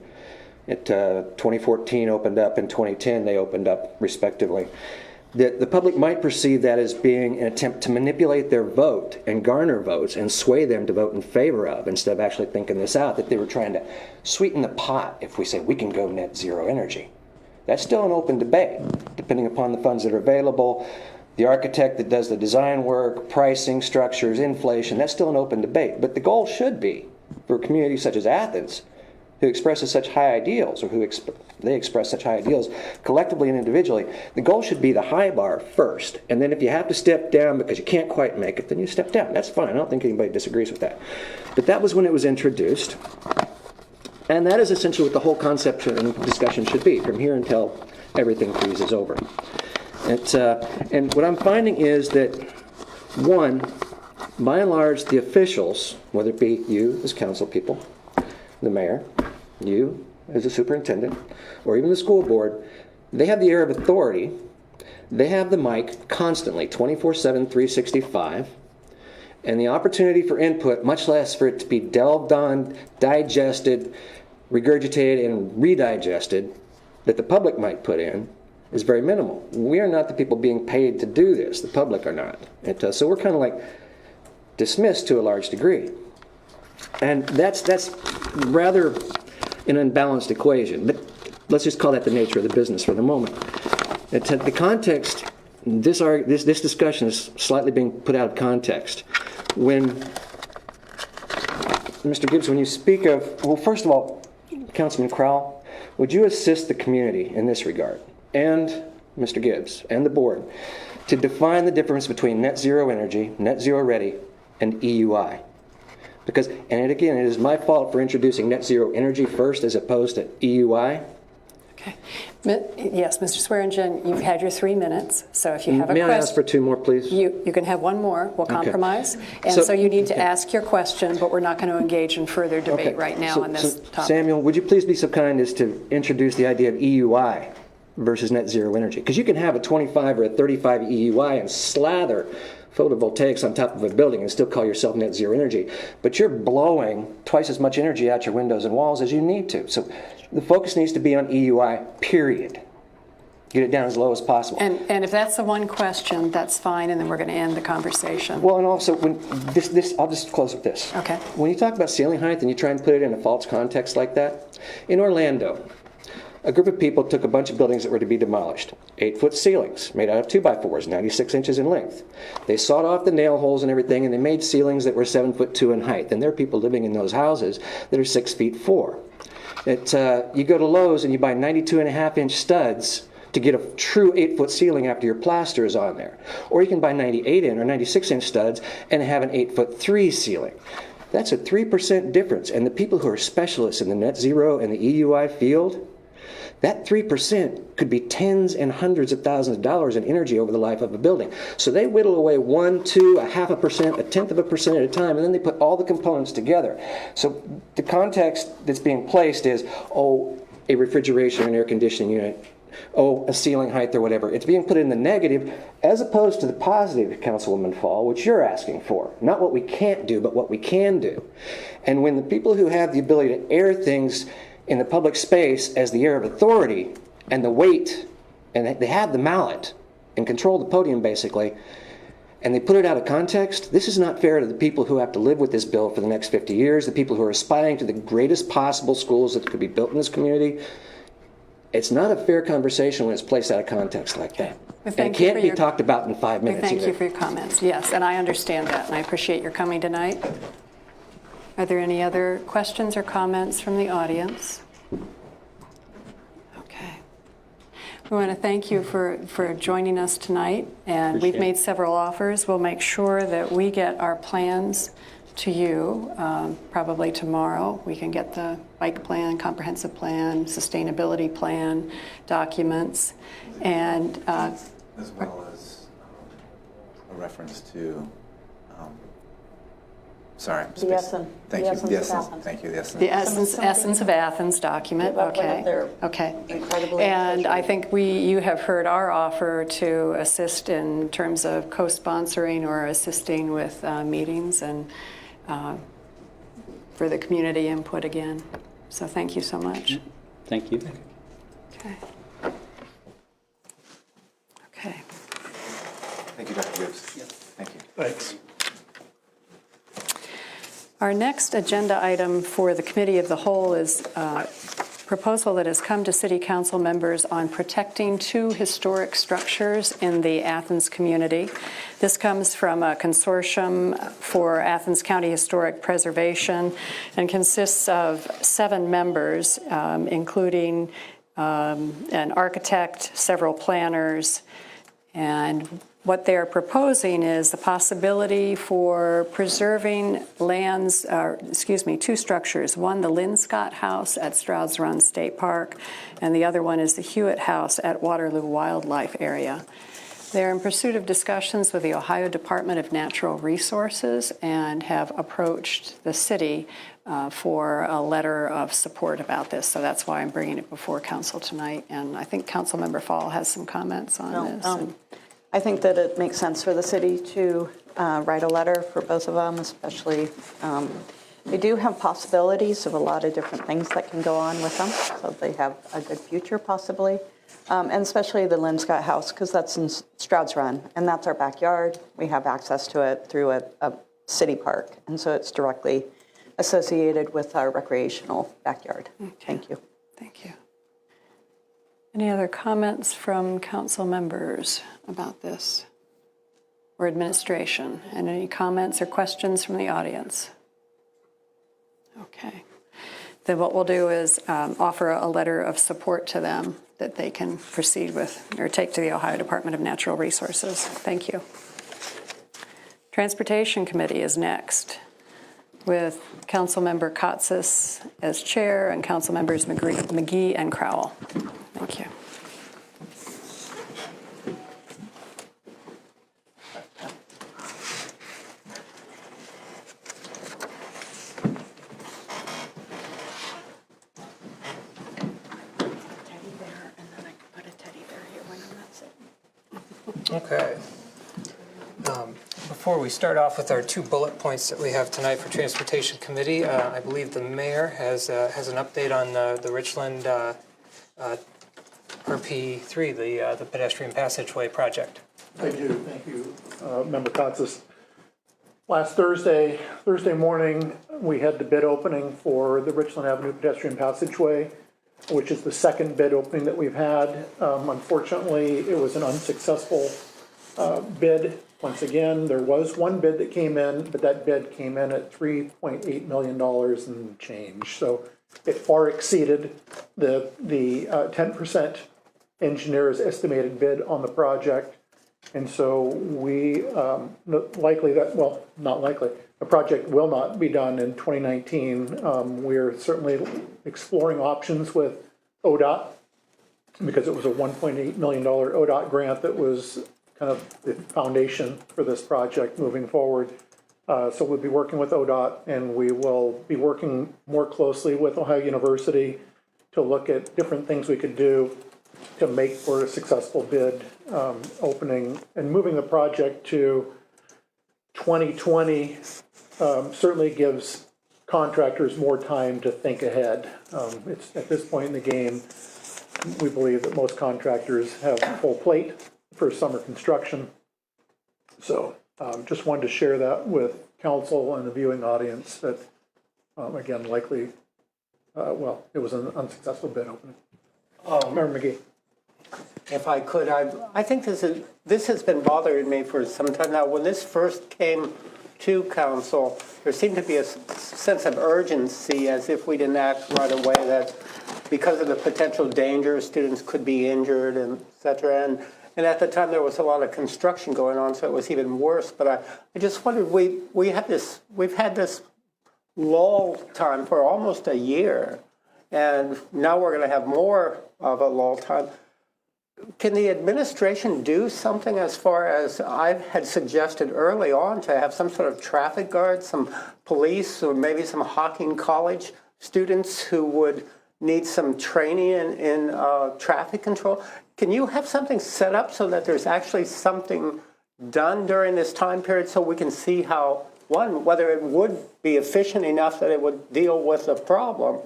2014 opened up, in 2010 they opened up respectively. That the public might perceive that as being an attempt to manipulate their vote and garner votes and sway them to vote in favor of, instead of actually thinking this out, that they were trying to sweeten the pot if we say we can go net zero energy. That's still an open debate, depending upon the funds that are available, the architect that does the design work, pricing, structures, inflation. That's still an open debate. But the goal should be, for communities such as Athens, who expresses such high ideals, or they express such high ideals collectively and individually, the goal should be the high bar first. And then if you have to step down because you can't quite make it, then you step down. That's fine. I don't think anybody disagrees with that. But that was when it was introduced. And that is essentially what the whole concept and discussion should be, from here until everything freezes over. And what I'm finding is that, one, by and large, the officials, whether it be you as council people, the mayor, you as a superintendent, or even the school board, they have the air of authority. They have the mic constantly, 24/7, 365, and the opportunity for input, much less for it to be delved on, digested, regurgitated, and redigested, that the public might put in, is very minimal. We are not the people being paid to do this. The public are not. So we're kind of like dismissed to a large degree. And that's rather an unbalanced equation. But let's just call that the nature of the business for the moment. The context, this discussion is slightly being put out of context. When, Mr. Gibbs, when you speak of, well, first of all, Councilman Crowell, would you assist the community in this regard, and Mr. Gibbs, and the board, to define the difference between net zero energy, net zero ready, and EUI? Because, and again, it is my fault for introducing net zero energy first as opposed to EUI. Okay. Yes, Mr. Swearingen, you've had your 3 minutes, so if you have a question... May I ask for 2 more, please? You can have 1 more. We'll compromise. Okay. And so you need to ask your question, but we're not going to engage in further debate right now on this topic. Samuel, would you please be so kind as to introduce the idea of EUI versus net zero energy? Because you can have a 25 or a 35 EUI and slather photovoltaics on top of a building and still call yourself net zero energy, but you're blowing twice as much energy out your windows and walls as you need to. So the focus needs to be on EUI, period. Get it down as low as possible. And if that's the one question, that's fine, and then we're going to end the conversation. Well, and also, when this, I'll just close with this. Okay. When you talk about ceiling height and you try and put it in a false context like that, in Orlando, a group of people took a bunch of buildings that were to be demolished. 8-foot ceilings made out of 2x4s, 96 inches in length. They sawed off the nail holes and everything, and they made ceilings that were 7'2" in height. And there are people living in those houses that are 6'4". You go to Lowe's and you buy 92.5-inch studs to get a true 8-foot ceiling after your plaster is on there. Or you can buy 98-inch or 96-inch studs and have an 8'3" ceiling. That's a 3% difference. And the people who are specialists in the net zero and the EUI field, that 3% could be tens and hundreds of thousands of dollars in energy over the life of a building. So they whittle away 1%, 2%, 0.5%, 0.1% at a time, and then they put all the components together. So the context that's being placed is, oh, a refrigeration and air conditioning unit oh, a ceiling height or whatever. It's being put in the negative as opposed to the positive, Councilwoman Fall, which you're asking for. Not what we can't do, but what we can do. And when the people who have the ability to air things in the public space as the air of authority and the weight, and they have the mallet and control the podium basically, and they put it out of context, this is not fair to the people who have to live with this bill for the next 50 years, the people who are aspiring to the greatest possible schools that could be built in this community. It's not a fair conversation when it's placed out of context like that. Well, and it can't be talked about in 5 minutes Thank either. you for your comments. Yes, and I understand that, and I appreciate your coming tonight. Are there any other questions or comments from the audience? Okay. We want to thank you for joining us tonight, and we've made several offers. We'll make sure that we get our plans to you probably tomorrow. We can get the bike plan, comprehensive plan, sustainability plan documents, and as well as a reference to sorry, I'm The essence. Thank The you. essence The of essence. Athens. Thank you. The essence. the essence of Athens document. One of Okay. their Okay. incredibly And I efficient- think you have heard our offer to assist in terms of co-sponsoring or assisting with meetings and for the community input again. So thank you so much. Thank you. Okay. Okay. Thank you, Dr. Gibbs. Thank you. Thanks. Our next agenda item for the Committee of the Whole is a proposal that has come to City Council members on protecting 2 historic structures in the Athens community. This comes from a consortium for Athens County Historic Preservation and consists of 7 members, including an architect, several planners, and what they're proposing is the possibility for preserving lands, 2 structures. One, the Lynn Scott House at Stroud's Run State Park, and the other one is the Hewitt House at Waterloo Wildlife Area. They're in pursuit of discussions with the Ohio Department of Natural Resources and have approached the city for a letter of support about this. So that's why I'm bringing it before council tonight. And I think Councilmember Fall has some comments on this. I think that it makes sense for the city to write a letter for both of them, especially they do have possibilities of a lot of different things that can go on with them, so they have a good future possibly, and especially the Lynn Scott House, because that's in Stroud's Run, and that's our backyard. We have access to it through a city park, and so it's directly associated with our recreational backyard. Okay. Thank you. Thank you. Any other comments from council members about this or administration? And any comments or questions from the audience? Okay. Then what we'll do is offer a letter of support to them that they can proceed with or take to the Ohio Department of Natural Resources. Thank you. Transportation Committee is next, with Councilmember Kotsis as chair and Council Members McGee and Crowell. Thank you. Okay. Before we start off with our 2 bullet points that we have tonight for Transportation Committee, I believe the mayor has an update on the Richland RP3, the pedestrian passageway project. I do, thank you, Member Kotsis. Last Thursday morning, we had the bid opening for the Richland Avenue pedestrian passageway, which is the 2nd bid opening that we've had. Unfortunately, it was an unsuccessful bid. Once again, there was 1 bid that came in, but that bid came in at $3.8 million and change. So it far exceeded the 10% engineer's estimated bid on the project. And so we, not likely, the project will not be done in 2019. We're certainly exploring options with ODOT because it was a $1.8 million ODOT grant that was kind of the foundation for this project moving forward. So we'll be working with ODOT, and we will be working more closely with Ohio University to look at different things we could do to make for a successful bid opening, and moving the project to 2020 certainly gives contractors more time to think ahead. It's at this point in the game, we believe that most contractors have full plate for summer construction. So just wanted to share that with council and the viewing audience that, again, likely, well, it was an unsuccessful bid opening. Member McGee. If I could, I think this has been bothering me for some time now. When this first came to council, there seemed to be a sense of urgency, as if we didn't act right away, that because of the potential danger, students could be injured, and et cetera. And at the time, there was a lot of construction going on, so it was even worse. But I just wondered, we've had this lull time for almost a year, and now we're going to have more of a lull time. Can the administration do something, as far as I had suggested early on, to have some sort of traffic guard, some police, or maybe some Hocking College students who would need some training in traffic control? Can you have something set up so that there's actually something done during this time period, so we can see how, one, whether it would be efficient enough that it would deal with the problem,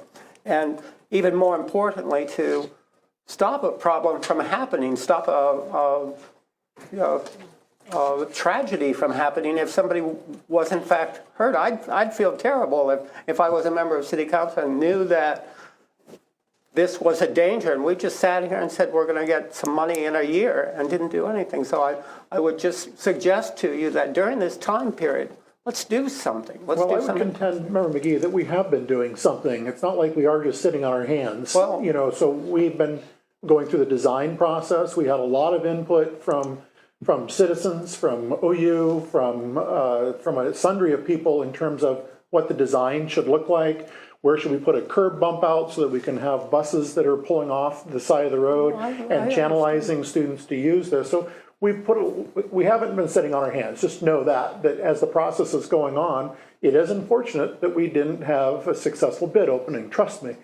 and even more importantly, to stop a problem from happening, stop a tragedy from happening if somebody was in fact hurt? I'd feel terrible if I was a member of city council and knew that this was a danger, and we just sat here and said we're going to get some money in a year and didn't do anything. So I would just suggest to you that during this time period, let's do something. I would contend, Member McGee, that we have been doing something. It's not like we are just sitting on our hands. Well, so we've been going through the design process. We had a lot of input from citizens, from OU, from a sundry of people in terms of what the design should look like. Where should we put a curb bump out so that we can have buses that are pulling off the side of the road and channelizing students to use this? So we haven't been sitting on our hands. Just know that as the process is going on, it is unfortunate that we didn't have a successful bid opening. Trust me.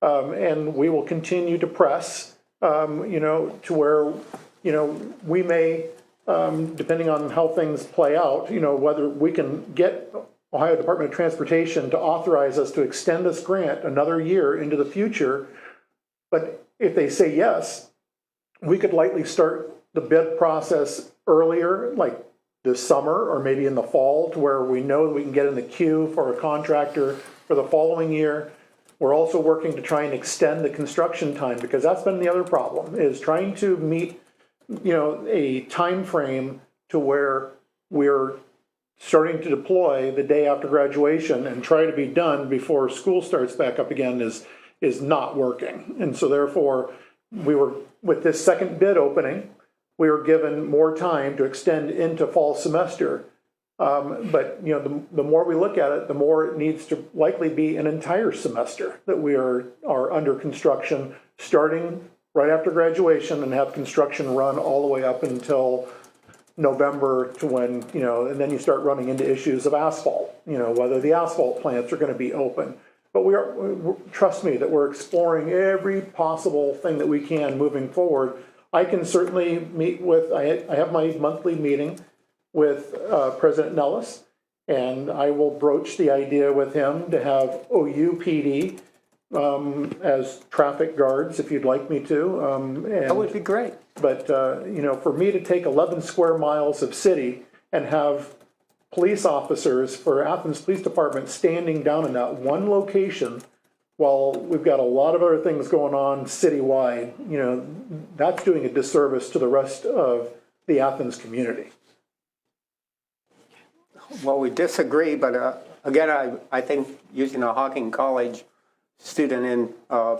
And we will continue to press, to where, we may, depending on how things play out, whether we can get Ohio Department of Transportation to authorize us to extend this grant another year into the future. But if they say yes, we could likely start the bid process earlier, like this summer or maybe in the fall, to where we know that we can get in the queue for a contractor for the following year. We're also working to try and extend the construction time, because that's been the other problem, is trying to meet, a time frame to where we're starting to deploy the day after graduation and try to be done before school starts back up again is not working. And so therefore, we were, with this second bid opening, we were given more time to extend into fall semester. But the more we look at it, the more it needs to likely be an entire semester that we are under construction, starting right after graduation, and have construction run all the way up until November, to when, and then you start running into issues of asphalt, whether the asphalt plants are going to be open. But trust me, that we're exploring every possible thing that we can moving forward. I can certainly meet with, I have my monthly meeting with President Nellis, and I will broach the idea with him to have OU PD as traffic guards, if you'd like me to. That would be great. But, for me to take 11 square miles of city and have police officers for Athens Police Department standing down in that one location while we've got a lot of other things going on citywide, that's doing a disservice to the rest of the Athens community. Well, we disagree, but again, I think using a Hocking College student in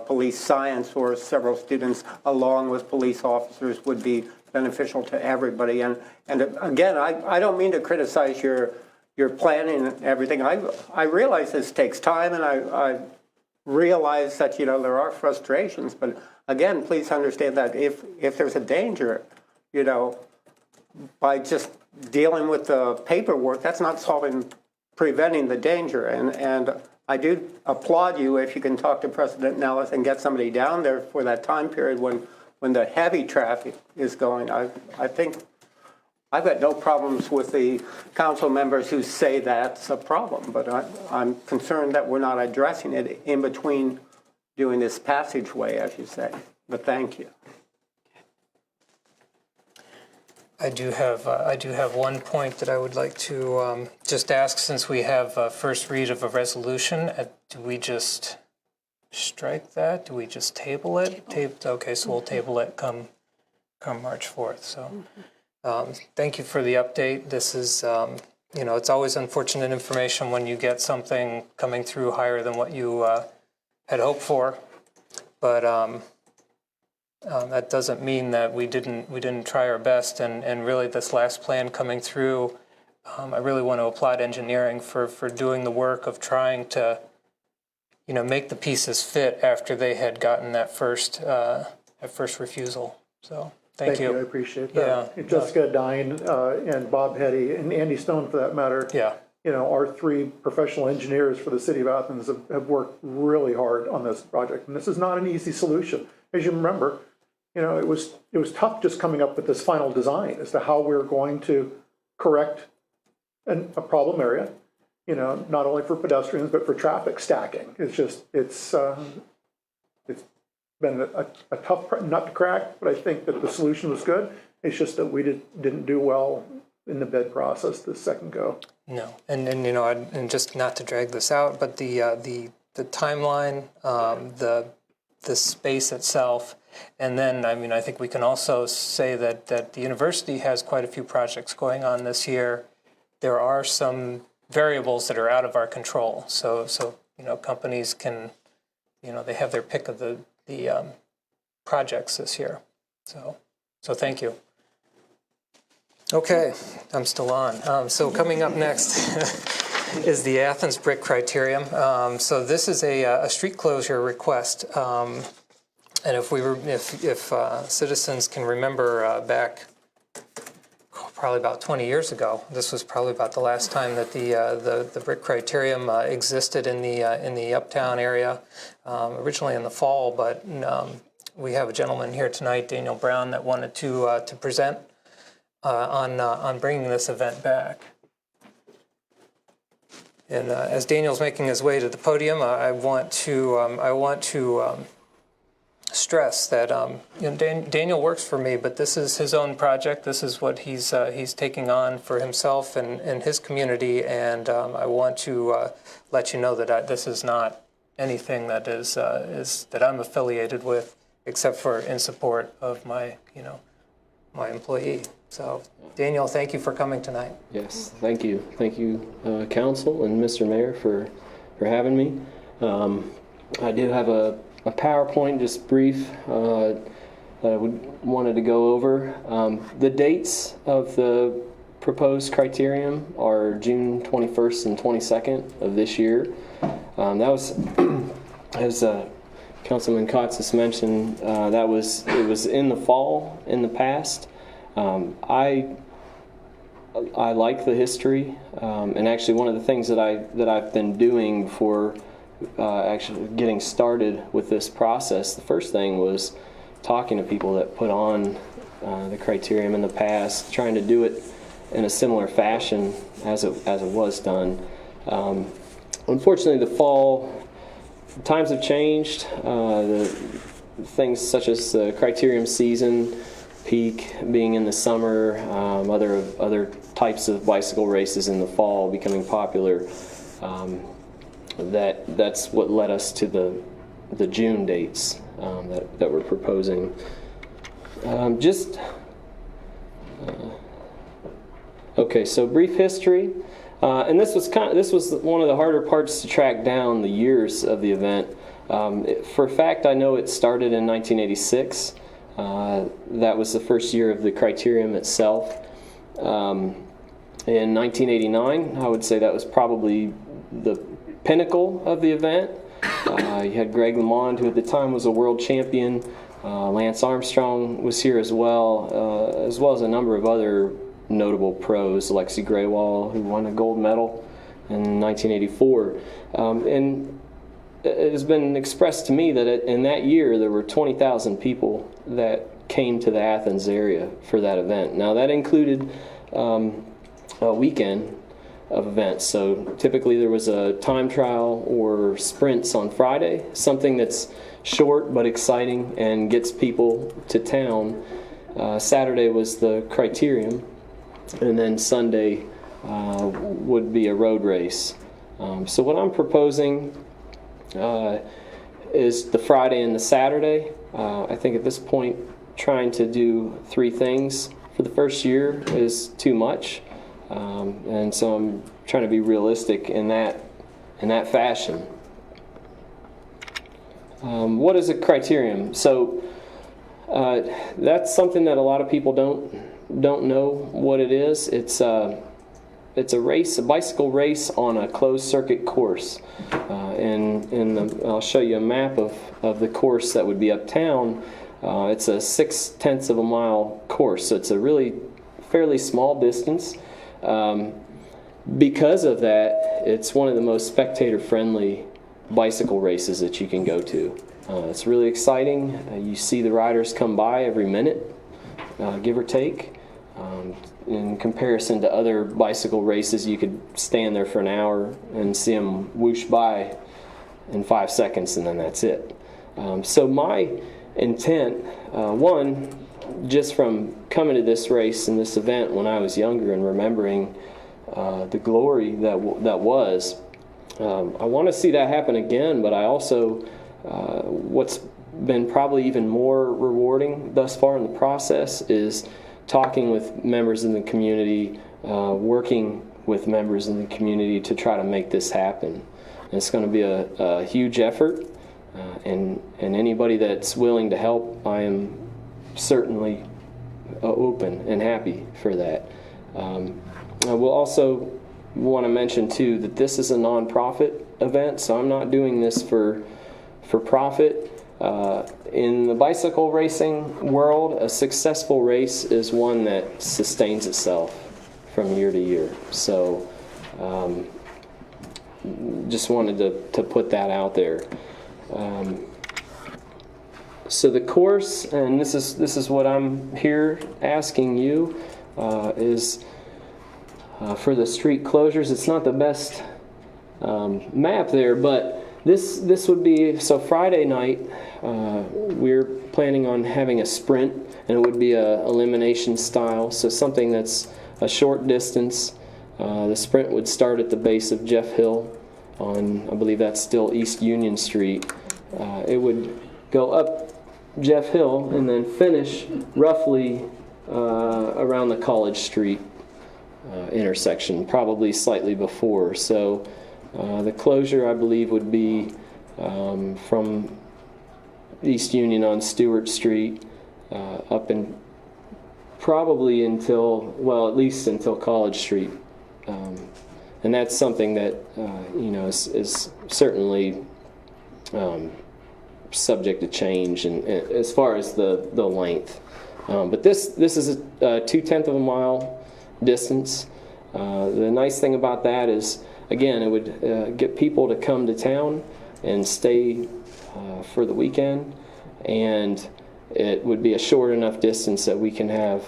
police science, or several students along with police officers, would be beneficial to everybody. And again, I don't mean to criticize your planning and everything. I realize this takes time, and I realize that there are frustrations. But again, please understand that if there's a danger, by just dealing with the paperwork, that's not preventing the danger. And I do applaud you if you can talk to President Nellis and get somebody down there for that time period when when the heavy traffic is going, I think I've got no problems with the council members who say that's a problem, but I'm concerned that we're not addressing it in between doing this passageway, as you say. But thank you. I do have one point that I would like to just ask, since we have a first read of a resolution. Do we just strike that? Do we just table it? Okay, so we'll table it come March 4th. So thank you for the update. This is, it's always unfortunate information when you get something coming through higher than what you had hoped for, but that doesn't mean that we didn't try our best. And really, this last plan coming through, I really want to applaud engineering for doing the work of trying to, make the pieces fit after they had gotten that first refusal. So thank you. I appreciate that. Yeah. Jessica Dine and Bob Hetty and Andy Stone, for that matter. Yeah. Our 3 professional engineers for the city of Athens have worked really hard on this project, and this is not an easy solution. As you remember, it was tough just coming up with this final design as to how we're going to correct a problem area, not only for pedestrians, but for traffic stacking. It's been a tough nut to crack, but I think that the solution was good. It's just that we didn't do well in the bid process the second go. No, and just not to drag this out, but the timeline, the space itself. And then, I think we can also say that the university has quite a few projects going on this year. There are some variables that are out of our control. So companies can, they have their pick of the projects this year. So thank you. Okay, I'm still on. So coming up next is the Athens Brick Criterium. So this is a street closure request. And if citizens can remember back probably about 20 years ago, this was probably about the last time that the Brick Criterium existed in the Uptown area, originally in the fall. But we have a gentleman here tonight, Daniel Brown, that wanted to present on bringing this event back. And as Daniel's making his way to the podium, I want to stress that Daniel works for me, but this is his own project. This is what he's taking on for himself and his community, and I want to let you know that this is not anything that is that I'm affiliated with, except for in support of my employee. So, Daniel, thank you for coming tonight. Yes, thank you. Thank you, Council and Mr. Mayor, for having me. I do have a PowerPoint, just brief, that I wanted to go over. The dates of the proposed criterium are June 21st and 22nd of this year. That was, as Councilman Kotz has mentioned, it was in the fall in the past. I like the history, and actually one of the things that I've been doing for actually getting started with this process, the first thing was talking to people that put on the criterium in the past, trying to do it in a similar fashion as it was done. Unfortunately, the fall times have changed. The things such as the criterium season peak being in the summer, other types of bicycle races in the fall becoming popular. That's what led us to the June dates that we're proposing. Okay, so brief history, and this was one of the harder parts to track down, the years of the event. For a fact, I know it started in 1986. That was the first year of the criterium itself. In 1989, I would say that was probably the pinnacle of the event. You had Greg LeMond, who at the time was a world champion. Lance Armstrong was here as well as a number of other notable pros, Alexi Graywall, who won a gold medal in 1984. And it has been expressed to me that in that year there were 20,000 people that came to the Athens area for that event. Now that included a weekend of events. So typically there was a time trial or sprints on Friday, something that's short but exciting and gets people to town. Saturday was the criterium, and then Sunday would be a road race. So what I'm proposing is the Friday and the Saturday. I think at this point trying to do 3 things for the first year is too much. And so I'm trying to be realistic in that fashion. What is a criterium? So that's something that a lot of people don't know what it is. It's a race, a bicycle race on a closed circuit course. I'll show you a map of the course that would be uptown. It's a 0.6 of a mile course, so it's a really fairly small distance. Because of that, it's one of the most spectator-friendly bicycle races that you can go to. It's really exciting. You see the riders come by every minute, give or take. In comparison to other bicycle races, you could stand there for an hour and see them whoosh by in 5 seconds, and then that's it. So my intent, one, just from coming to this race and this event when I was younger and remembering the glory that was, I want to see that happen again, but I also, what's been probably even more rewarding thus far in the process is talking with members in the community, working with members in the community to try to make this happen. And it's going to be a huge effort, and anybody that's willing to help, I am certainly open and happy for that. I will also want to mention too that this is a nonprofit event, so I'm not doing this for profit. In the bicycle racing world, a successful race is one that sustains itself from year to year. So just wanted to put that out there. So the course, and this is what I'm here asking you, is for the street closures. It's not the best map there, but this would be, so Friday night, we're planning on having a sprint, and it would be a elimination style, so something that's a short distance. The sprint would start at the base of Jeff Hill on, I believe that's still East Union Street. It would go up Jeff Hill and then finish roughly around the College Street intersection, probably slightly before. So the closure, I believe, would be from East Union on Stewart Street up and probably until, well, at least until College Street. And that's something that, is certainly subject to change, and as far as the length. But this is a 0.2 of a mile distance. The nice thing about that is, again, it would get people to come to town and stay for the weekend, and it would be a short enough distance that we can have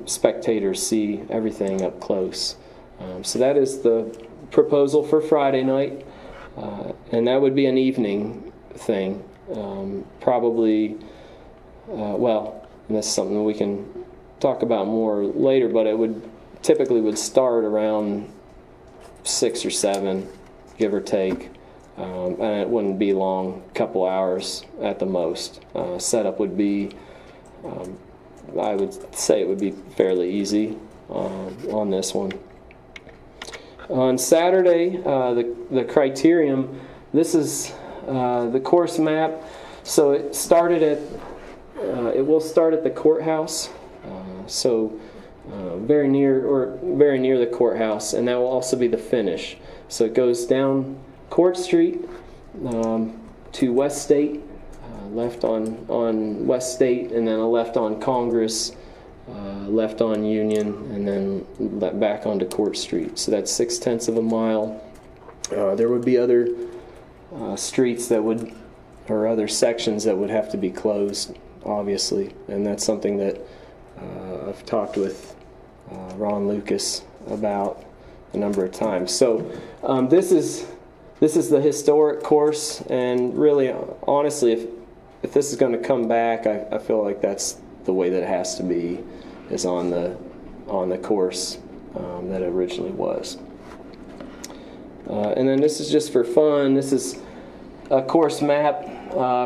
spectators see everything up close. So that is the proposal for Friday night, and that would be an evening thing. Probably, well, and that's something we can talk about more later, but it would typically start around 6 or 7, give or take, and it wouldn't be long, couple hours at the most. Setup would be, I would say it would be fairly easy on this one. On Saturday, the criterium, this is the course map. So it started at, it will start at the courthouse, very near the courthouse, and that will also be the finish. So it goes down Court Street to West State, left on West State, and then a left on Congress, left on Union, and then back onto Court Street. So that's 0.6 of a mile. There would be other streets that would, or other sections that would have to be closed obviously, and that's something that I've talked with Ron Lucas about a number of times. So this is the historic course, and really, honestly, if this is going to come back, I feel like that's the way that it has to be, is on the course that it originally was. And then this is just for fun. This is a course map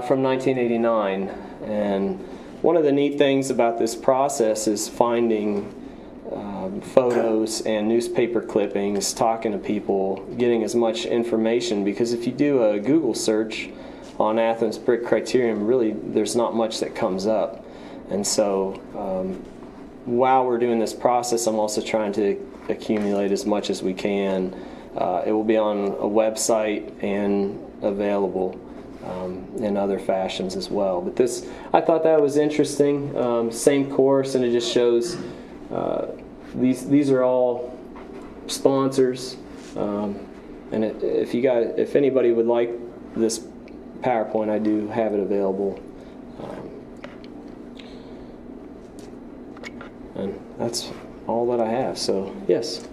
from 1989, and one of the neat things about this process is finding photos and newspaper clippings, talking to people, getting as much information, because if you do a Google search on Athens brick criterion, really there's not much that comes up. And so while we're doing this process, I'm also trying to accumulate as much as we can. It will be on a website and available in other fashions as well. But this, I thought that was interesting. Same course, and it just shows these are all sponsors. And if anybody would like this PowerPoint, I do have it available. And that's all that I have. So yes.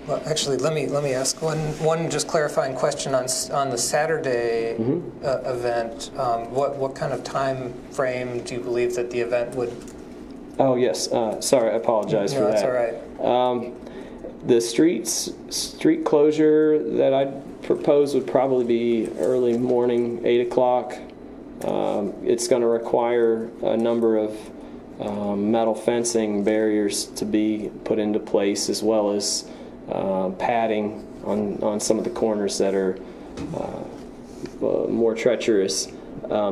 Well, actually, let me ask one just clarifying question on the Saturday event. What kind of time frame do you believe that the event would? Oh yes. Sorry, I apologize for that. That's all right. The street closure that I'd propose would probably be early morning, 8 o'clock. It's going to require a number of metal fencing barriers to be put into place, as well as padding on some of the corners that are more treacherous.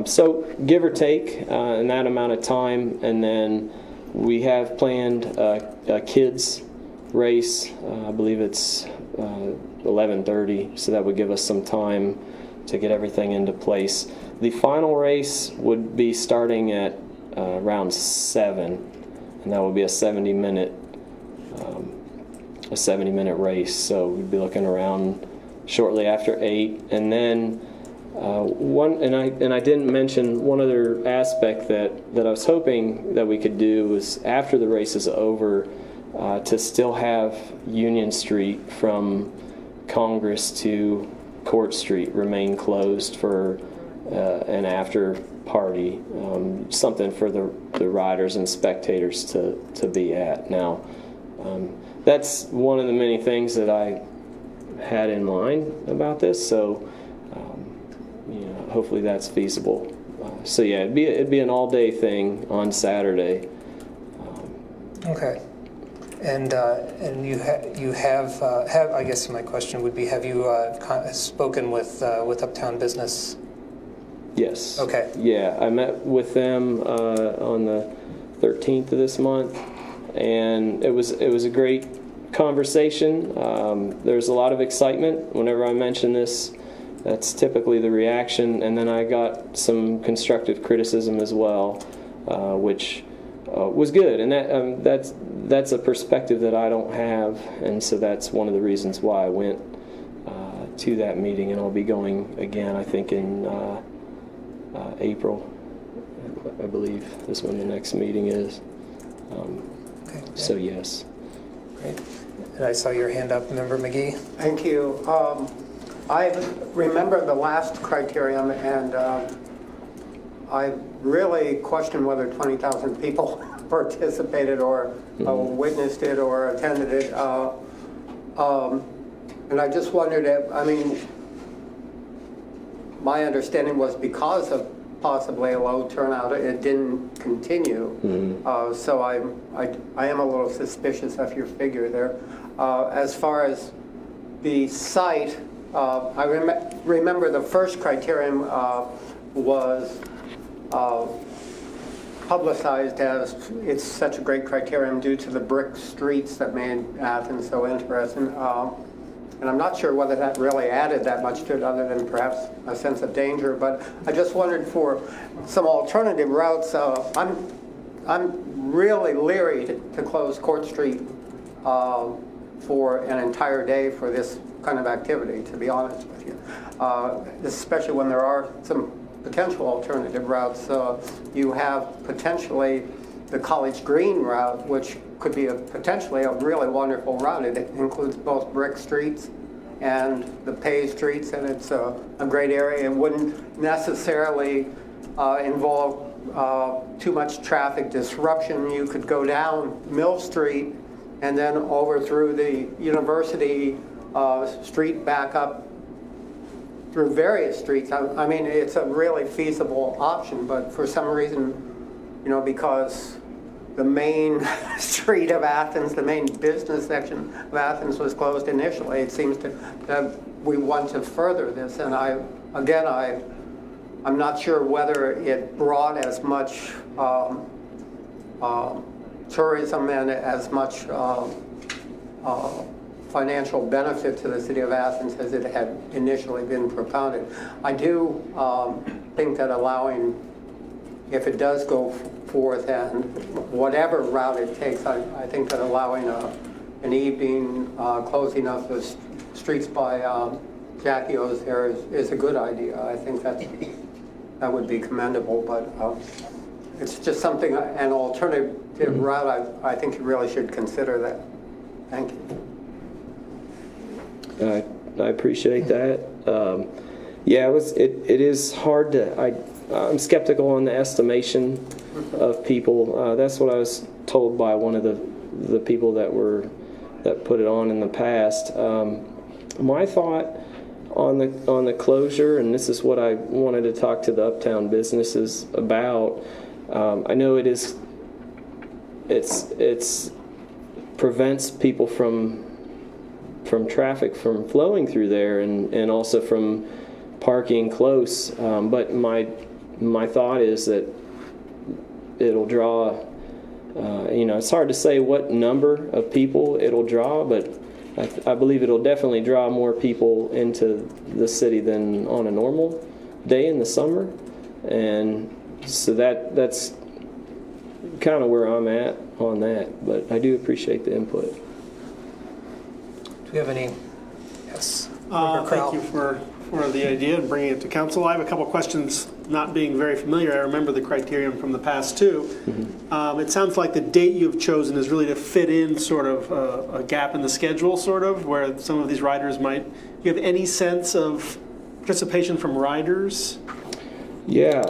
So give or take in that amount of time, and then we have planned a kids race. I believe it's 11:30, so that would give us some time to get everything into place. The final race would be starting at around 7, and that would be a 70-minute race. So we'd be looking around shortly after 8, and then I didn't mention one other aspect that I was hoping that we could do was, after the race is over, to still have Union Street from Congress to Court Street remain closed for an after party, something for the riders and spectators to be at. Now, that's one of the many things that I had in mind about this, so hopefully that's feasible. So yeah, it'd be an all-day thing on Saturday. Okay. And you have I guess my question would be, have you spoken with Uptown Business? Yes. Okay. Yeah, I met with them on the 13th of this month, and it was a great conversation. There's a lot of excitement whenever I mention this. That's typically the reaction, and then I got some constructive criticism as well, which was good, and that's a perspective that I don't have, and so that's one of the reasons why I went to that meeting, and I'll be going again, I think, in April, I believe is when the next meeting is. Okay. So yes. Great. And I saw your hand up, Member McGee. Thank you. I remember the last criterion, and I really question whether 20,000 people participated or witnessed it or attended it. And I just wondered if, my understanding was because of possibly a low turnout, it didn't continue. So I am a little suspicious of your figure there. As far as the site, I remember the first criterion was publicized as it's such a great criterion due to the brick streets that made Athens so interesting. And I'm not sure whether that really added that much to it other than perhaps a sense of danger, but I just wondered for some alternative routes. I'm really leery to close Court Street for an entire day for this kind of activity, to be honest with you, especially when there are some potential alternative routes. You have potentially the College Green route, which could be potentially a really wonderful route. It includes both brick streets and the paved streets, and it's a great area. It wouldn't necessarily involve too much traffic disruption. You could go down Mill Street and then over through the University Street back up through various streets. I mean, it's a really feasible option, but for some reason, you know, because the main street of Athens, the main business section of Athens was closed initially, it seems that we want to further this. And I'm not sure whether it brought as much tourism and as much financial benefit to the city of Athens as it had initially been propounded. I do think that allowing, if it does go forth and whatever route it takes, I think that allowing an evening closing of the streets by Jackie O's there is a good idea. I think that would be commendable, but it's just something, an alternative route. I think you really should consider that. Thank you. I appreciate that. Yeah, it is hard to. I'm skeptical on the estimation of people. That's what I was told by one of the people that put it on in the past. My thought on the closure, and this is what I wanted to talk to the uptown businesses about. I know it's prevents people from traffic from flowing through there, and also from parking close. But my thought is that it'll draw. It's hard to say what number of people it'll draw, but I believe it'll definitely draw more people into the city than on a normal day in the summer, and so that's kind of where I'm at on that. But I do appreciate the input. Do we have any? Yes. Thank you for the idea and bringing it to council. I have a couple of questions. Not being very familiar, I remember the criterion from the past too. Mm-hmm. It sounds like the date you've chosen is really to fit in sort of a gap in the schedule, sort of, where some of these riders might. Do you have any sense of participation from riders? Yeah,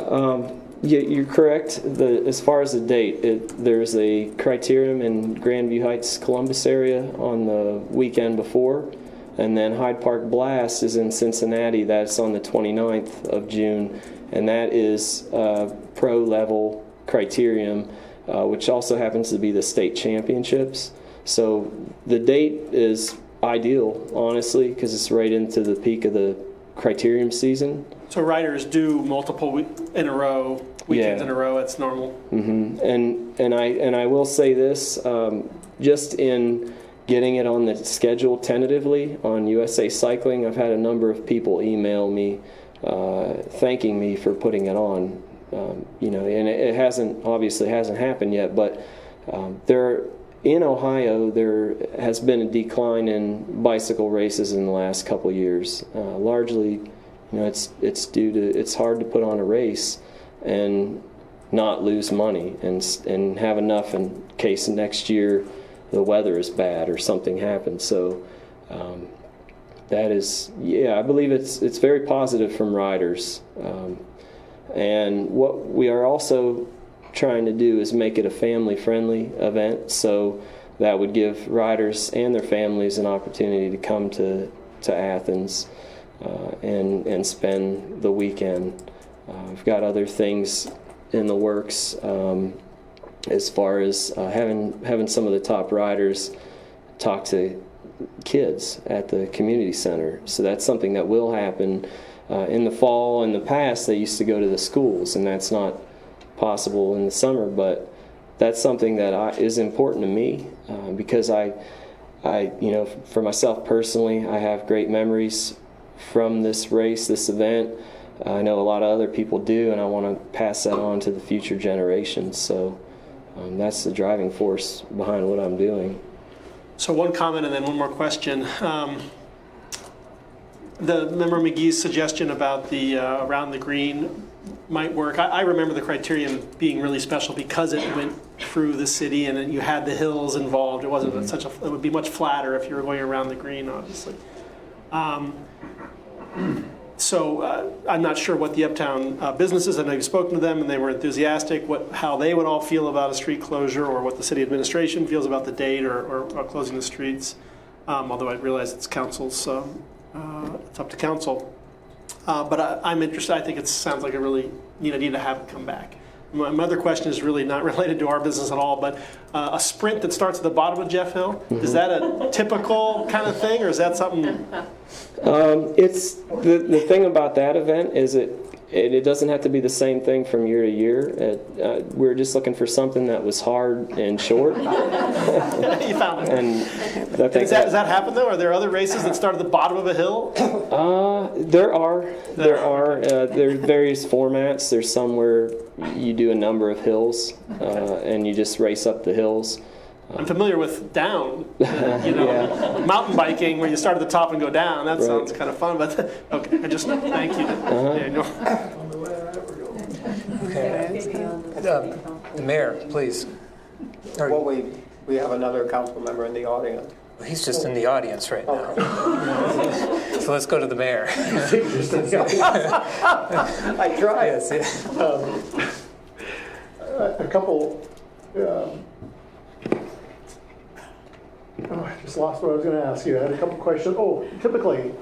you're correct. As far as the date, there's a criterium in Grandview Heights, Columbus area on the weekend before, and then Hyde Park Blast is in Cincinnati. That's on the 29th of June. And that is pro-level criterium, which also happens to be the state championships. So the date is ideal, honestly, because it's right into the peak of the criterium season. So riders do multiple weekends in a row. It's normal. Mm-hmm. And I will say this, just in getting it on the schedule tentatively on USA Cycling, I've had a number of people email me thanking me for putting it on, and it obviously hasn't happened yet, but in Ohio there has been a decline in bicycle races in the last couple of years. Largely, it's due to it's hard to put on a race and not lose money and have enough in case next year the weather is bad or something happens. So. That is, I believe it's very positive from riders. And what we are also trying to do is make it a family-friendly event, so that would give riders and their families an opportunity to come to Athens and spend the weekend. We've got other things in the works as far as having some of the top riders talk to kids at the community center. So that's something that will happen in the fall. In the past, they used to go to the schools, and that's not possible in the summer, but that's something that is important to me because I for myself personally, I have great memories from this race, this event. I know a lot of other people do, and I want to pass that on to the future generations. So that's the driving force behind what I'm doing. So one comment and then one more question. The Member McGee's suggestion about the around the green might work. I remember the criterion being really special because it went through the city and then you had the hills involved. It wasn't it would be much flatter if you were going around the green, obviously. So I'm not sure what the Uptown businesses, I know you've spoken to them and they were enthusiastic, how they would all feel about a street closure or what the city administration feels about the date or closing the streets. Although I realize it's council's, it's up to council. But I'm interested. I think it sounds like a really neat idea to have it come back. My other question is really not related to our business at all, but a sprint that starts at the bottom of Jeff Hill, is that a typical kind of thing, or is that something? It's the thing about that event is it doesn't have to be the same thing from year to year. We're just looking for something that was hard and short. You found it. And I think does that happen though? Are there other races that start at the bottom of a hill? There are. There's various formats. There's some where you do a number of hills and you just race up the hills. I'm familiar with down, mountain biking where you start at the top and go down. That sounds kind of fun, but okay, I just thank you, Daniel. Okay. The mayor, please. Well, we have another council member in the audience. He's just in the audience right now. So let's go to the mayor. I tried. Yes. A couple. I just lost what I was going to ask you. I had a couple questions. Typically,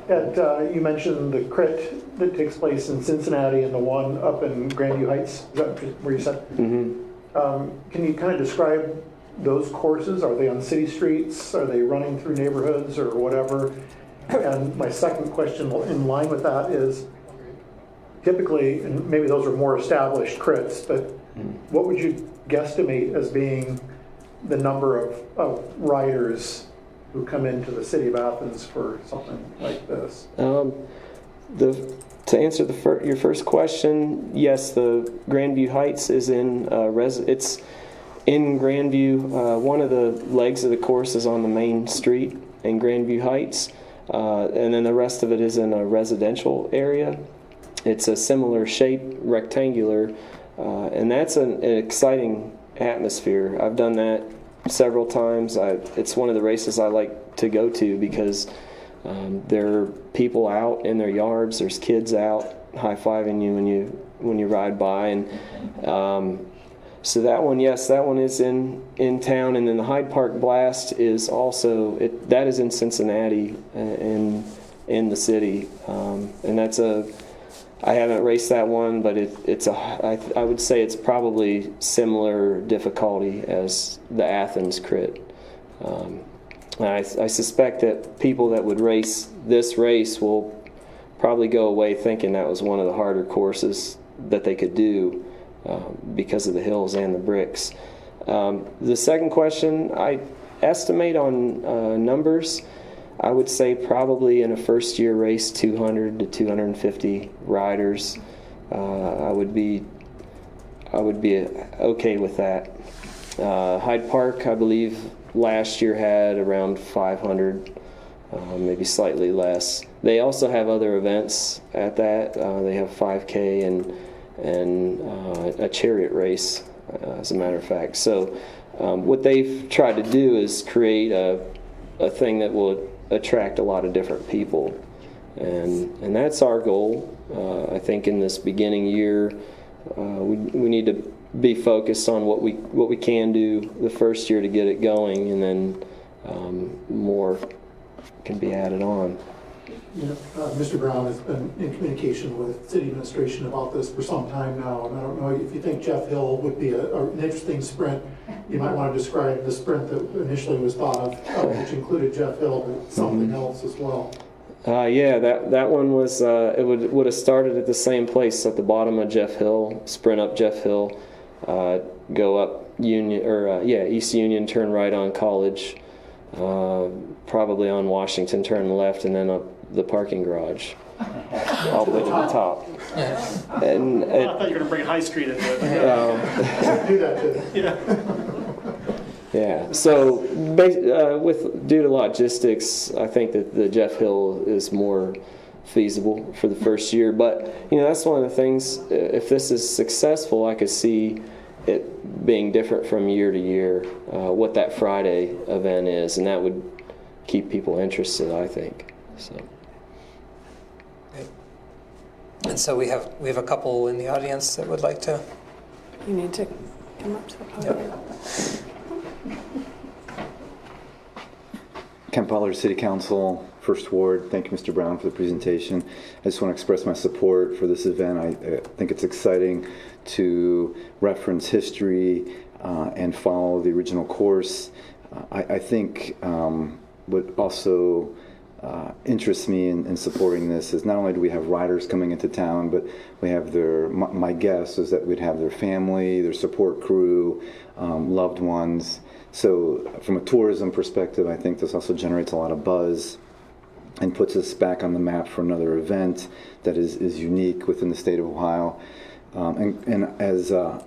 you mentioned the crit that takes place in Cincinnati and the one up in Grandview Heights. Is that where you said? Mm-hmm. Can you kind of describe those courses? Are they on city streets? Are they running through neighborhoods or whatever? And my second question in line with that is, typically, and maybe those are more established crits, but what would you guesstimate as being the number of riders who come into the city of Athens for something like this? To answer your first question, yes, the Grandview Heights is in it's in Grandview. One of the legs of the course is on the main street in Grandview Heights, and then the rest of it is in a residential area. It's a similar shape, rectangular, and that's an exciting atmosphere. I've done that several times. It's one of the races I like to go to because there are people out in their yards. There's kids out high-fiving you when you ride by, and so that one, yes, that one is in town. And then the Hyde Park Blast is also that is in Cincinnati, in the city, and that's I haven't raced that one, but I would say it's probably similar difficulty as the Athens crit. I suspect that people that would race this race will probably go away thinking that was one of the harder courses that they could do because of the hills and the bricks. The second question, I estimate on numbers. I would say probably in a first-year race, 200 to 250 riders. I would be okay with that. Hyde Park, I believe, last year had around 500, maybe slightly less. They also have other events at that. They have 5K and a chariot race, as a matter of fact. So what they've tried to do is create a thing that will attract a lot of different people, and that's our goal. I think in this beginning year, we need to be focused on what we can do the first year to get it going, and then more can be added on. Mr. Brown has been in communication with city administration about this for some time now, and I don't know if you think Jeff Hill would be an interesting sprint. You might want to describe the sprint that initially was thought of, which included Jeff Hill, but something else as well. Yeah, that one was it would have started at the same place at the bottom of Jeff Hill, sprint up Jeff Hill, go up East Union, turn right on College, probably on Washington, turn left, and then up the parking garage, all the way to the top. And I thought you were going to bring High Street into it. Do that too. Yeah. Yeah. So, due to logistics, I think that the Jeff Hill is more feasible for the first year. But, that's one of the things, if this is successful, I could see it being different from year to year, what that Friday event is, and that would keep people interested, I think. So. And so we have a couple in the audience that would like to. You need to come up to the podium. Kent Pollard, City Council, First Ward. Thank you, Mr. Brown, for the presentation. I just want to express my support for this event. I think it's exciting to reference history and follow the original course. I think what also interests me in supporting this is not only do we have riders coming into town, but we have my guess is that we'd have their family, their support crew, loved ones. So from a tourism perspective, I think this also generates a lot of buzz and puts us back on the map for another event that is unique within the state of Ohio. And as a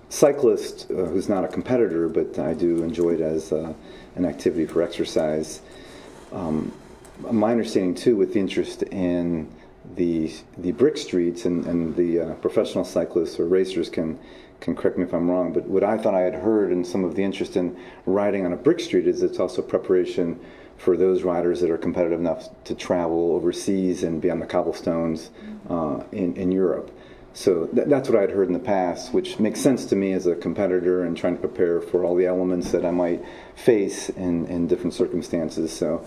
cyclist who's not a competitor, but I do enjoy it as an activity for exercise. My understanding too, with the interest in the brick streets and the professional cyclists or racers can correct me if I'm wrong, but what I thought I had heard and some of the interest in riding on a brick street is it's also preparation for those riders that are competitive enough to travel overseas and be on the cobblestones in Europe. So that's what I'd heard in the past, which makes sense to me as a competitor and trying to prepare for all the elements that I might face in different circumstances. So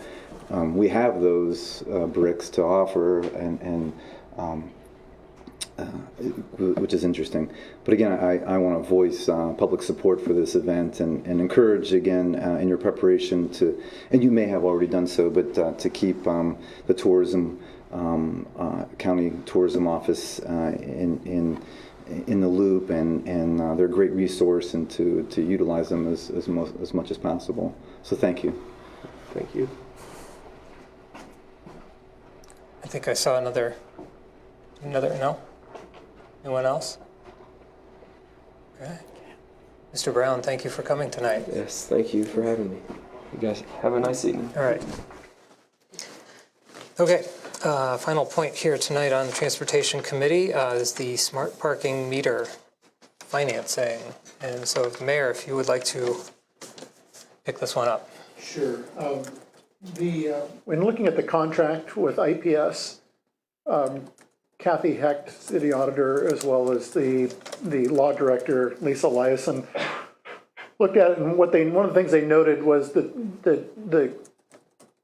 we have those bricks to offer, and which is interesting. But again, I want to voice public support for this event and encourage, again, in your preparation to, and you may have already done so, but to keep the tourism county tourism office in the loop, and they're a great resource, and to utilize them as much as possible. So thank you. Thank you. I think I saw another. No? Anyone else? Okay. Mr. Brown, thank you for coming tonight. Yes, thank you for having me. You guys have a nice evening. All right. Okay. Final point here tonight on the Transportation Committee is the smart parking meter financing. And so, Mayor, if you would like to pick this one up. Sure. When looking at the contract with IPS, Kathy Hecht, City Auditor, as well as the Law Director, Lisa Eliason, looked at it, and one of the things they noted was that the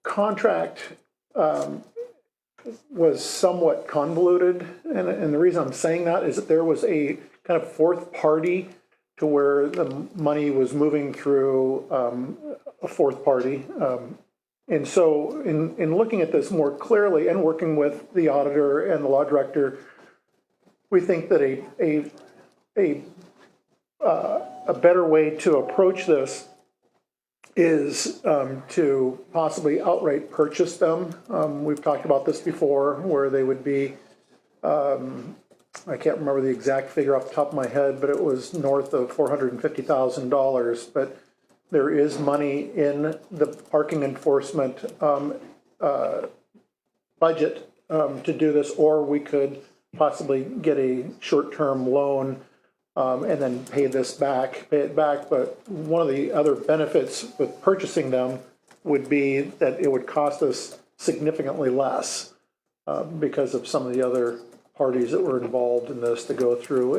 contract was somewhat convoluted, and the reason I'm saying that is that there was a kind of fourth party to where the money was moving through a fourth party. And so in looking at this more clearly and working with the auditor and the law director, we think that a better way to approach this is to possibly outright purchase them. We've talked about this before, where they would be, I can't remember the exact figure off the top of my head, but it was north of $450,000. But there is money in the parking enforcement budget to do this, or we could possibly get a short-term loan and then pay it back. But one of the other benefits with purchasing them would be that it would cost us significantly less because of some of the other parties that were involved in this to go through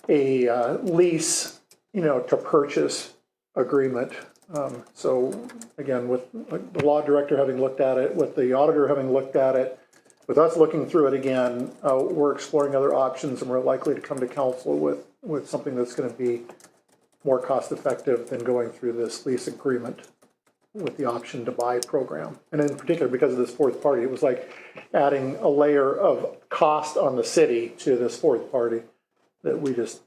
a lease, to purchase agreement. So again, with the law director having looked at it, with the auditor having looked at it, with us looking through it again, we're exploring other options, and we're likely to come to council with something that's going to be more cost effective than going through this lease agreement with the option to buy program. And in particular, because of this fourth party, it was like adding a layer of cost on the city to this fourth party that we just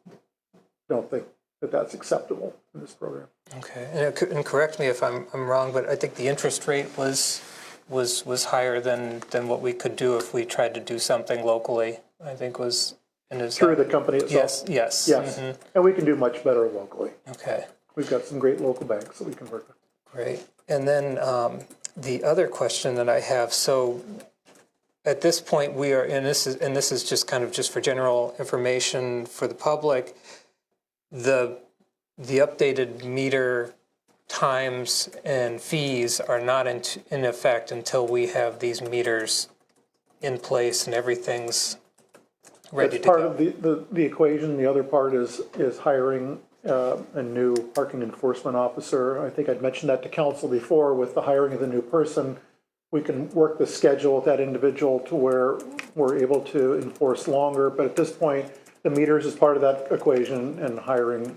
don't think that that's acceptable in this program. Okay, and correct me if I'm wrong, but I think the interest rate was higher than what we could do if we tried to do something locally. I think was through the company itself. Yes. Mm-hmm. And we can do much better locally. Okay, we've got some great local banks that we can work with. Great. And then The other question that I have, so at this point we are, and this is just kind of just for general information for the public, the updated meter times and fees are not in effect until we have these meters in place and everything's ready That's to part go. of the equation. The other part is hiring a new parking enforcement officer. I think I'd mentioned that to council before. With the hiring of the new person, we can work the schedule with that individual to where we're able to enforce longer. But at this point, the meters is part of that equation, and hiring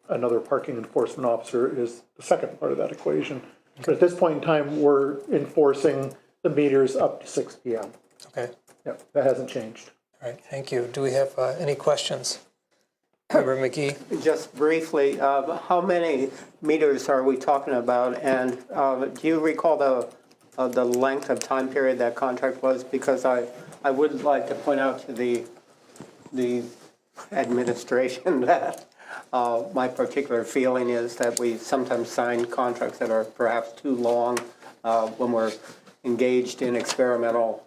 another parking enforcement officer is the second part of that equation. But at this point in time, we're enforcing the meters up to 6 p.m. Okay. Yep, that hasn't changed. All right, thank you. Do we have any questions? Member McGee? Just briefly, how many meters are we talking about? And do you recall the length of time period that contract was? Because I would like to point out to the administration that my particular feeling is that we sometimes sign contracts that are perhaps too long when we're engaged in experimental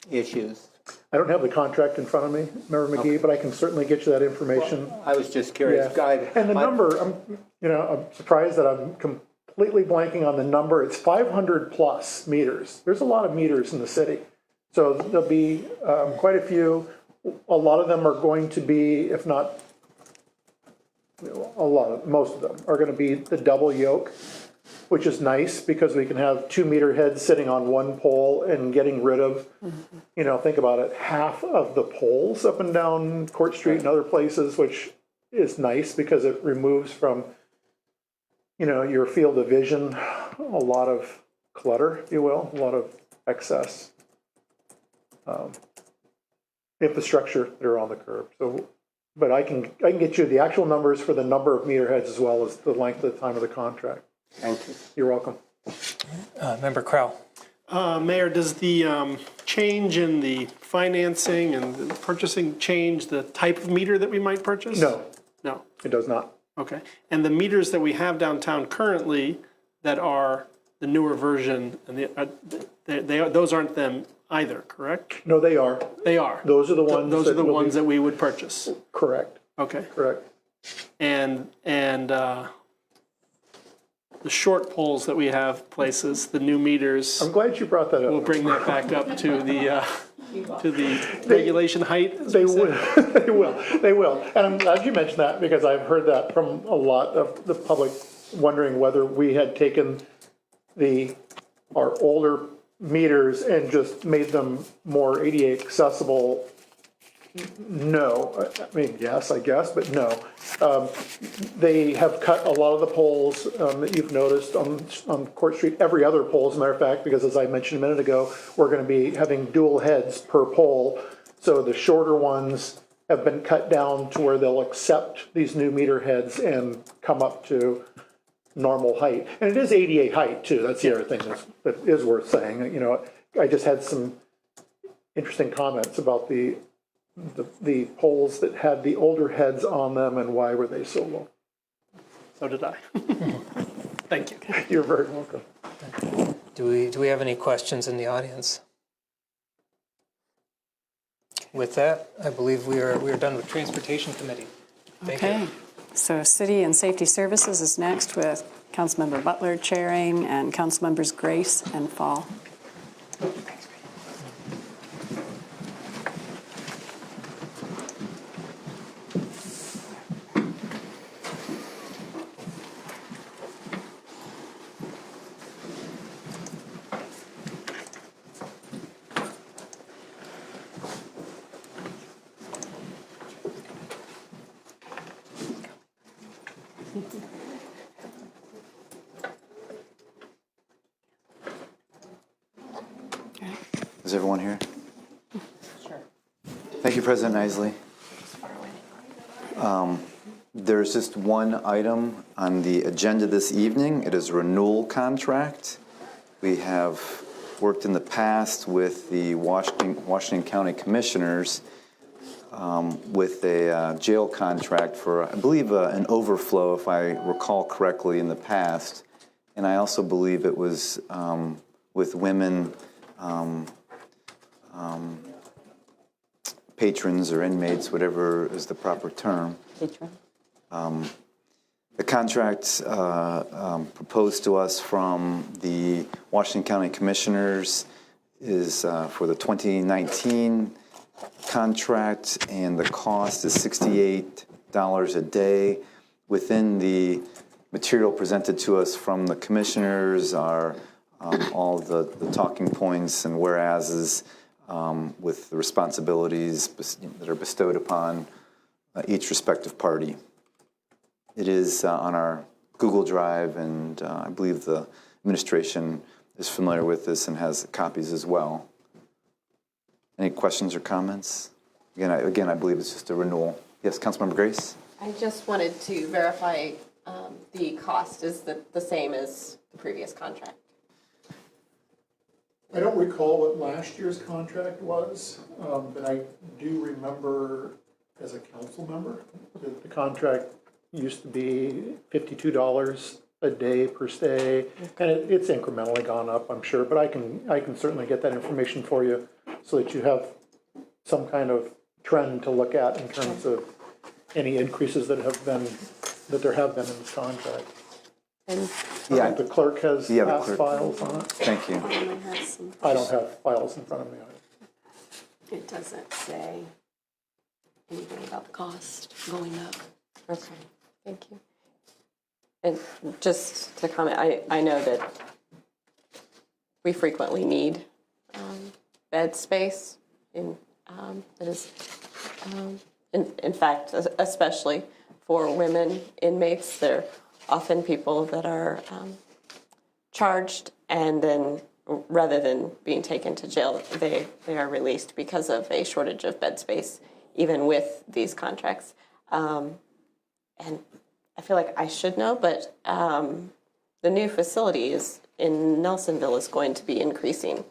issues. I don't have the contract in front of me, Member McGee, but I can certainly get you that information. Well, I was just curious. Yeah. And the number, I'm surprised that I'm completely blanking on the number. It's 500 plus meters. There's a lot of meters in the city. So there'll be quite a few. A lot of them are going to be, if not most of them are going to be the double yoke, which is nice because we can have 2 meter heads sitting on one pole and getting rid of, think about it, half of the poles up and down Court Street and other places, which is nice because it removes from, your field of vision a lot of clutter, if you will, a lot of excess infrastructure that are on the curb. So, but I can get you the actual numbers for the number of meter heads as well as the length of the time of the contract. Thank you. You're welcome. Member Crowell? Mayor, does the change in the financing and the purchasing change the type of meter that we might purchase? No, No. it does not. Okay. And the meters that we have downtown currently that are the newer version, and those aren't them either, correct? No, they are. They are. Those are the ones. Those are the ones that we would purchase. Correct. Okay. Correct. And the short poles that we have places, the new meters, I'm glad you brought that up. we'll bring that back up to the regulation height. as They we say. will. They will. And I'm glad you mentioned that because I've heard that from a lot of the public wondering whether we had taken our older meters and just made them more ADA accessible. No, I mean, yes, I guess, but no. They have cut a lot of the poles that you've noticed on Court Street, every other pole, as a matter of fact, because as I mentioned a minute ago, we're going to be having dual heads per pole. So the shorter ones have been cut down to where they'll accept these new meter heads and come up to normal height. And it is ADA height, too. That's the other thing that is worth saying. I just had some interesting comments about the poles that had the older heads on them and why were they so low. So did I. Thank you. You're very welcome. Do we have any questions in the audience? With that, I believe we are done with Transportation Committee. Thank you. So City and Safety Services is next with Councilmember Butler chairing and Councilmembers Grace and Fall. Is everyone here? Sure. Thank you, President Isley. There's just one item on the agenda this evening. It is a renewal contract. We have worked in the past with the Washington County Commissioners with a jail contract for, I believe, an overflow, if I recall correctly, in the past. and I also believe it was with women patrons or inmates, whatever is the proper term. The contract proposed to us from the Washington County Commissioners is for the 2019 contract, and the cost is $68 a day. Within the material presented to us from the commissioners are all the talking points and whereases with the responsibilities that are bestowed upon each respective party. It is on our Google Drive, and I believe the administration is familiar with this and has copies as well. Any questions or comments? Again, I believe it's just a renewal. Yes, Councilmember Grace? I just wanted to verify the cost is the same as the previous contract. I don't recall what last year's contract was, but I do remember as a council member that the contract used to be $52 a day per stay, and it's incrementally gone up, I'm sure, but I can certainly get that information for you so that you have some kind of trend to look at in terms of any increases that there have been in this contract. And Yeah, the clerk has past files on it. Thank you. I don't have files in front of me. it doesn't say anything about the cost going up. Okay, thank you. And just to comment, I know that we frequently need bed space that is, in fact, especially for women inmates. They're often people that are charged, and then rather than being taken to jail, they are released because of a shortage of bed space, even with these contracts. And I feel like I should know, but the new facility in Nelsonville is going to be increasing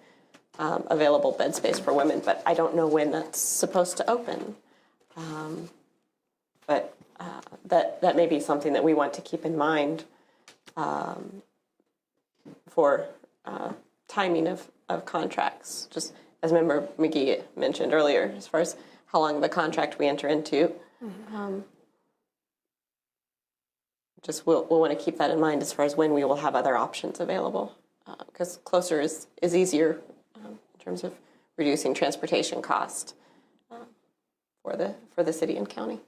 available bed space for women, but I don't know when that's supposed to open. But that may be something that we want to keep in mind for timing of contracts. Just as Member McGee mentioned earlier, as far as how long of a contract we enter into. Just we'll want to keep that in mind as far as when we will have other options available, because closer is easier in terms of reducing transportation cost for the city and county.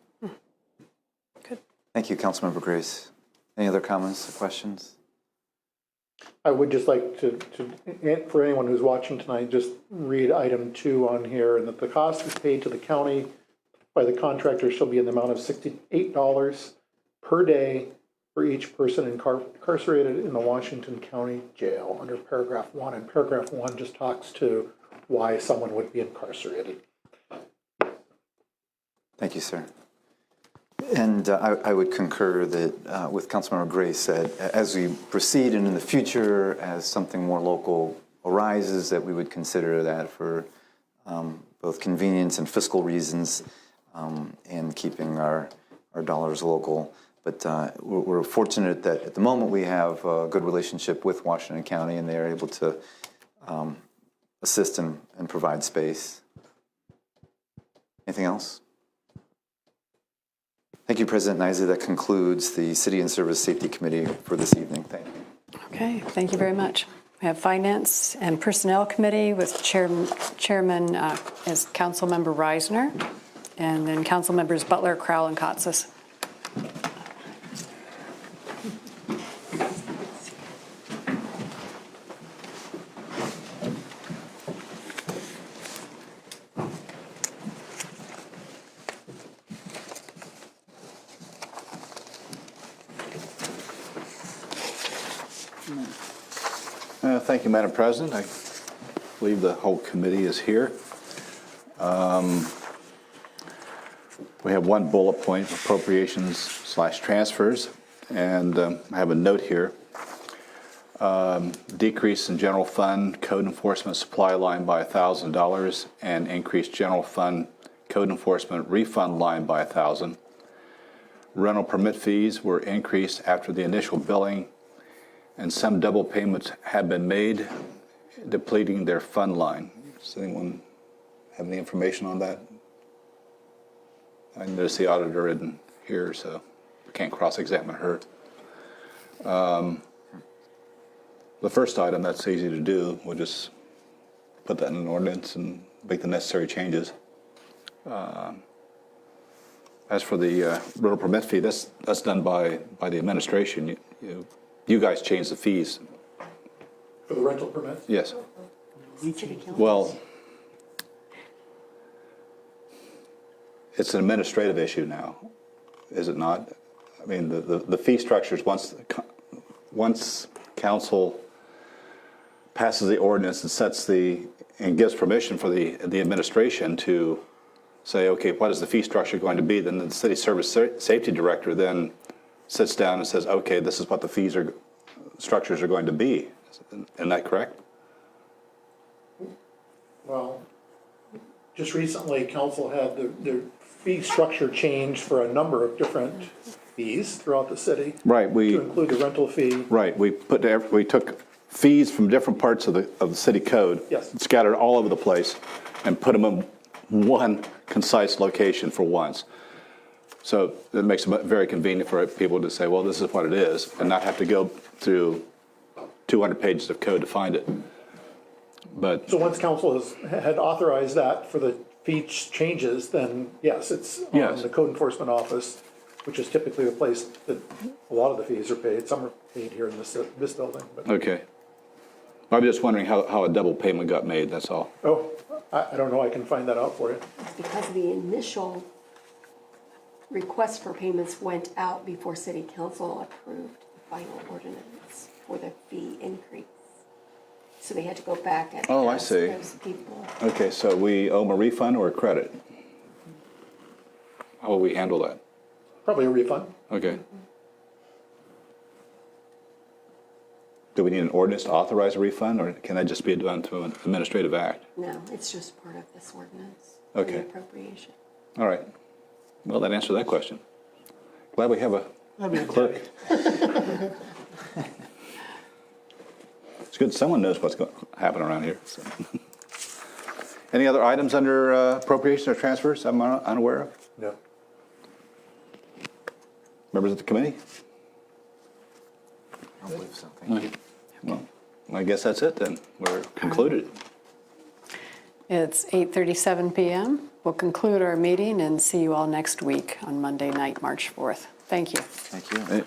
Good. Thank you, Councilmember Grace. Any other comments or questions? I would just like to, for anyone who's watching tonight, just read item 2 on here, and that the cost is paid to the county by the contractor shall be in the amount of $68 per day for each person incarcerated in the Washington County Jail, under paragraph 1. And paragraph 1 just talks to why someone would be incarcerated. Thank you, sir. And I would concur that with Councilmember Grace that as we proceed and in the future, as something more local arises, that we would consider that for both convenience and fiscal reasons, and keeping our dollars local. But we're fortunate that at the moment we have a good relationship with Washington County, and they are able to assist and provide space. Anything else? Thank you, President Nizzi. That concludes the City and Service Safety Committee for this evening. Thank you. Okay, thank you very much. We have Finance and Personnel Committee with Chairman as Councilmember Reisner, and then Council Members Butler, Crowell, and Kotsis. Thank you, Madam President. I believe the whole committee is here. We have one bullet point, appropriations/transfers, and I have a note here. Decrease in general fund code enforcement supply line by $1,000 and increase general fund code enforcement refund line by $1,000. Rental permit fees were increased after the initial billing and some double payments have been made, depleting their fund line. Does anyone have any information on that? I noticed the auditor isn't here, so we can't cross-examine her. The first item, that's easy to do. We'll just put that in an ordinance and make the necessary changes. As for the rental permit fee, that's done by the administration. You guys change the fees. For the rental permit? Yes. Well, it's an administrative issue now, is it not? I mean, the fee structures, once council passes the ordinance and and gives permission for the administration to say, okay, what is the fee structure going to be? Then the city service safety director then sits down and says, okay, this is what the fees structures are going to be. Isn't that correct? Well, just recently, council had their fee structure changed for a number of different fees throughout the city. Right. To include the rental fee. Right. We took fees from different parts of the city code, Yes. scattered all over the place, and put them in one concise location for once. So it makes it very convenient for people to say, well, this is what it is, and not have to go through 200 pages of code to find it. But So once council had authorized that for the fee changes, then yes, it's Yes. on the code enforcement office, which is typically the place that a lot of the fees are paid. Some are paid here in this building. But, okay. I'm just wondering how a double payment got made, that's all. oh, I don't know. I can find that out for you. It's because the initial request for payments went out before city council approved the final ordinance for the fee increase. So they had to go back and Oh, I ask see. those people. Okay, so we owe them a refund or a credit? How will we handle that? Probably a refund. Okay. Do we need an ordinance to authorize a refund, or can that just be done through an administrative act? No, it's just part of this ordinance. Okay. The appropriation. All right. Well, that answered that question. Glad we have a clerk. It's good someone knows what's going to happen around here. So. Any other items under appropriation or transfers I'm unaware of? No. Members of the committee? I believe so. Thank you. Well, I guess that's it then. We're concluded. It's 8:37 p.m. We'll conclude our meeting and see you all next week on Monday night, March 4th. Thank you. Thank you.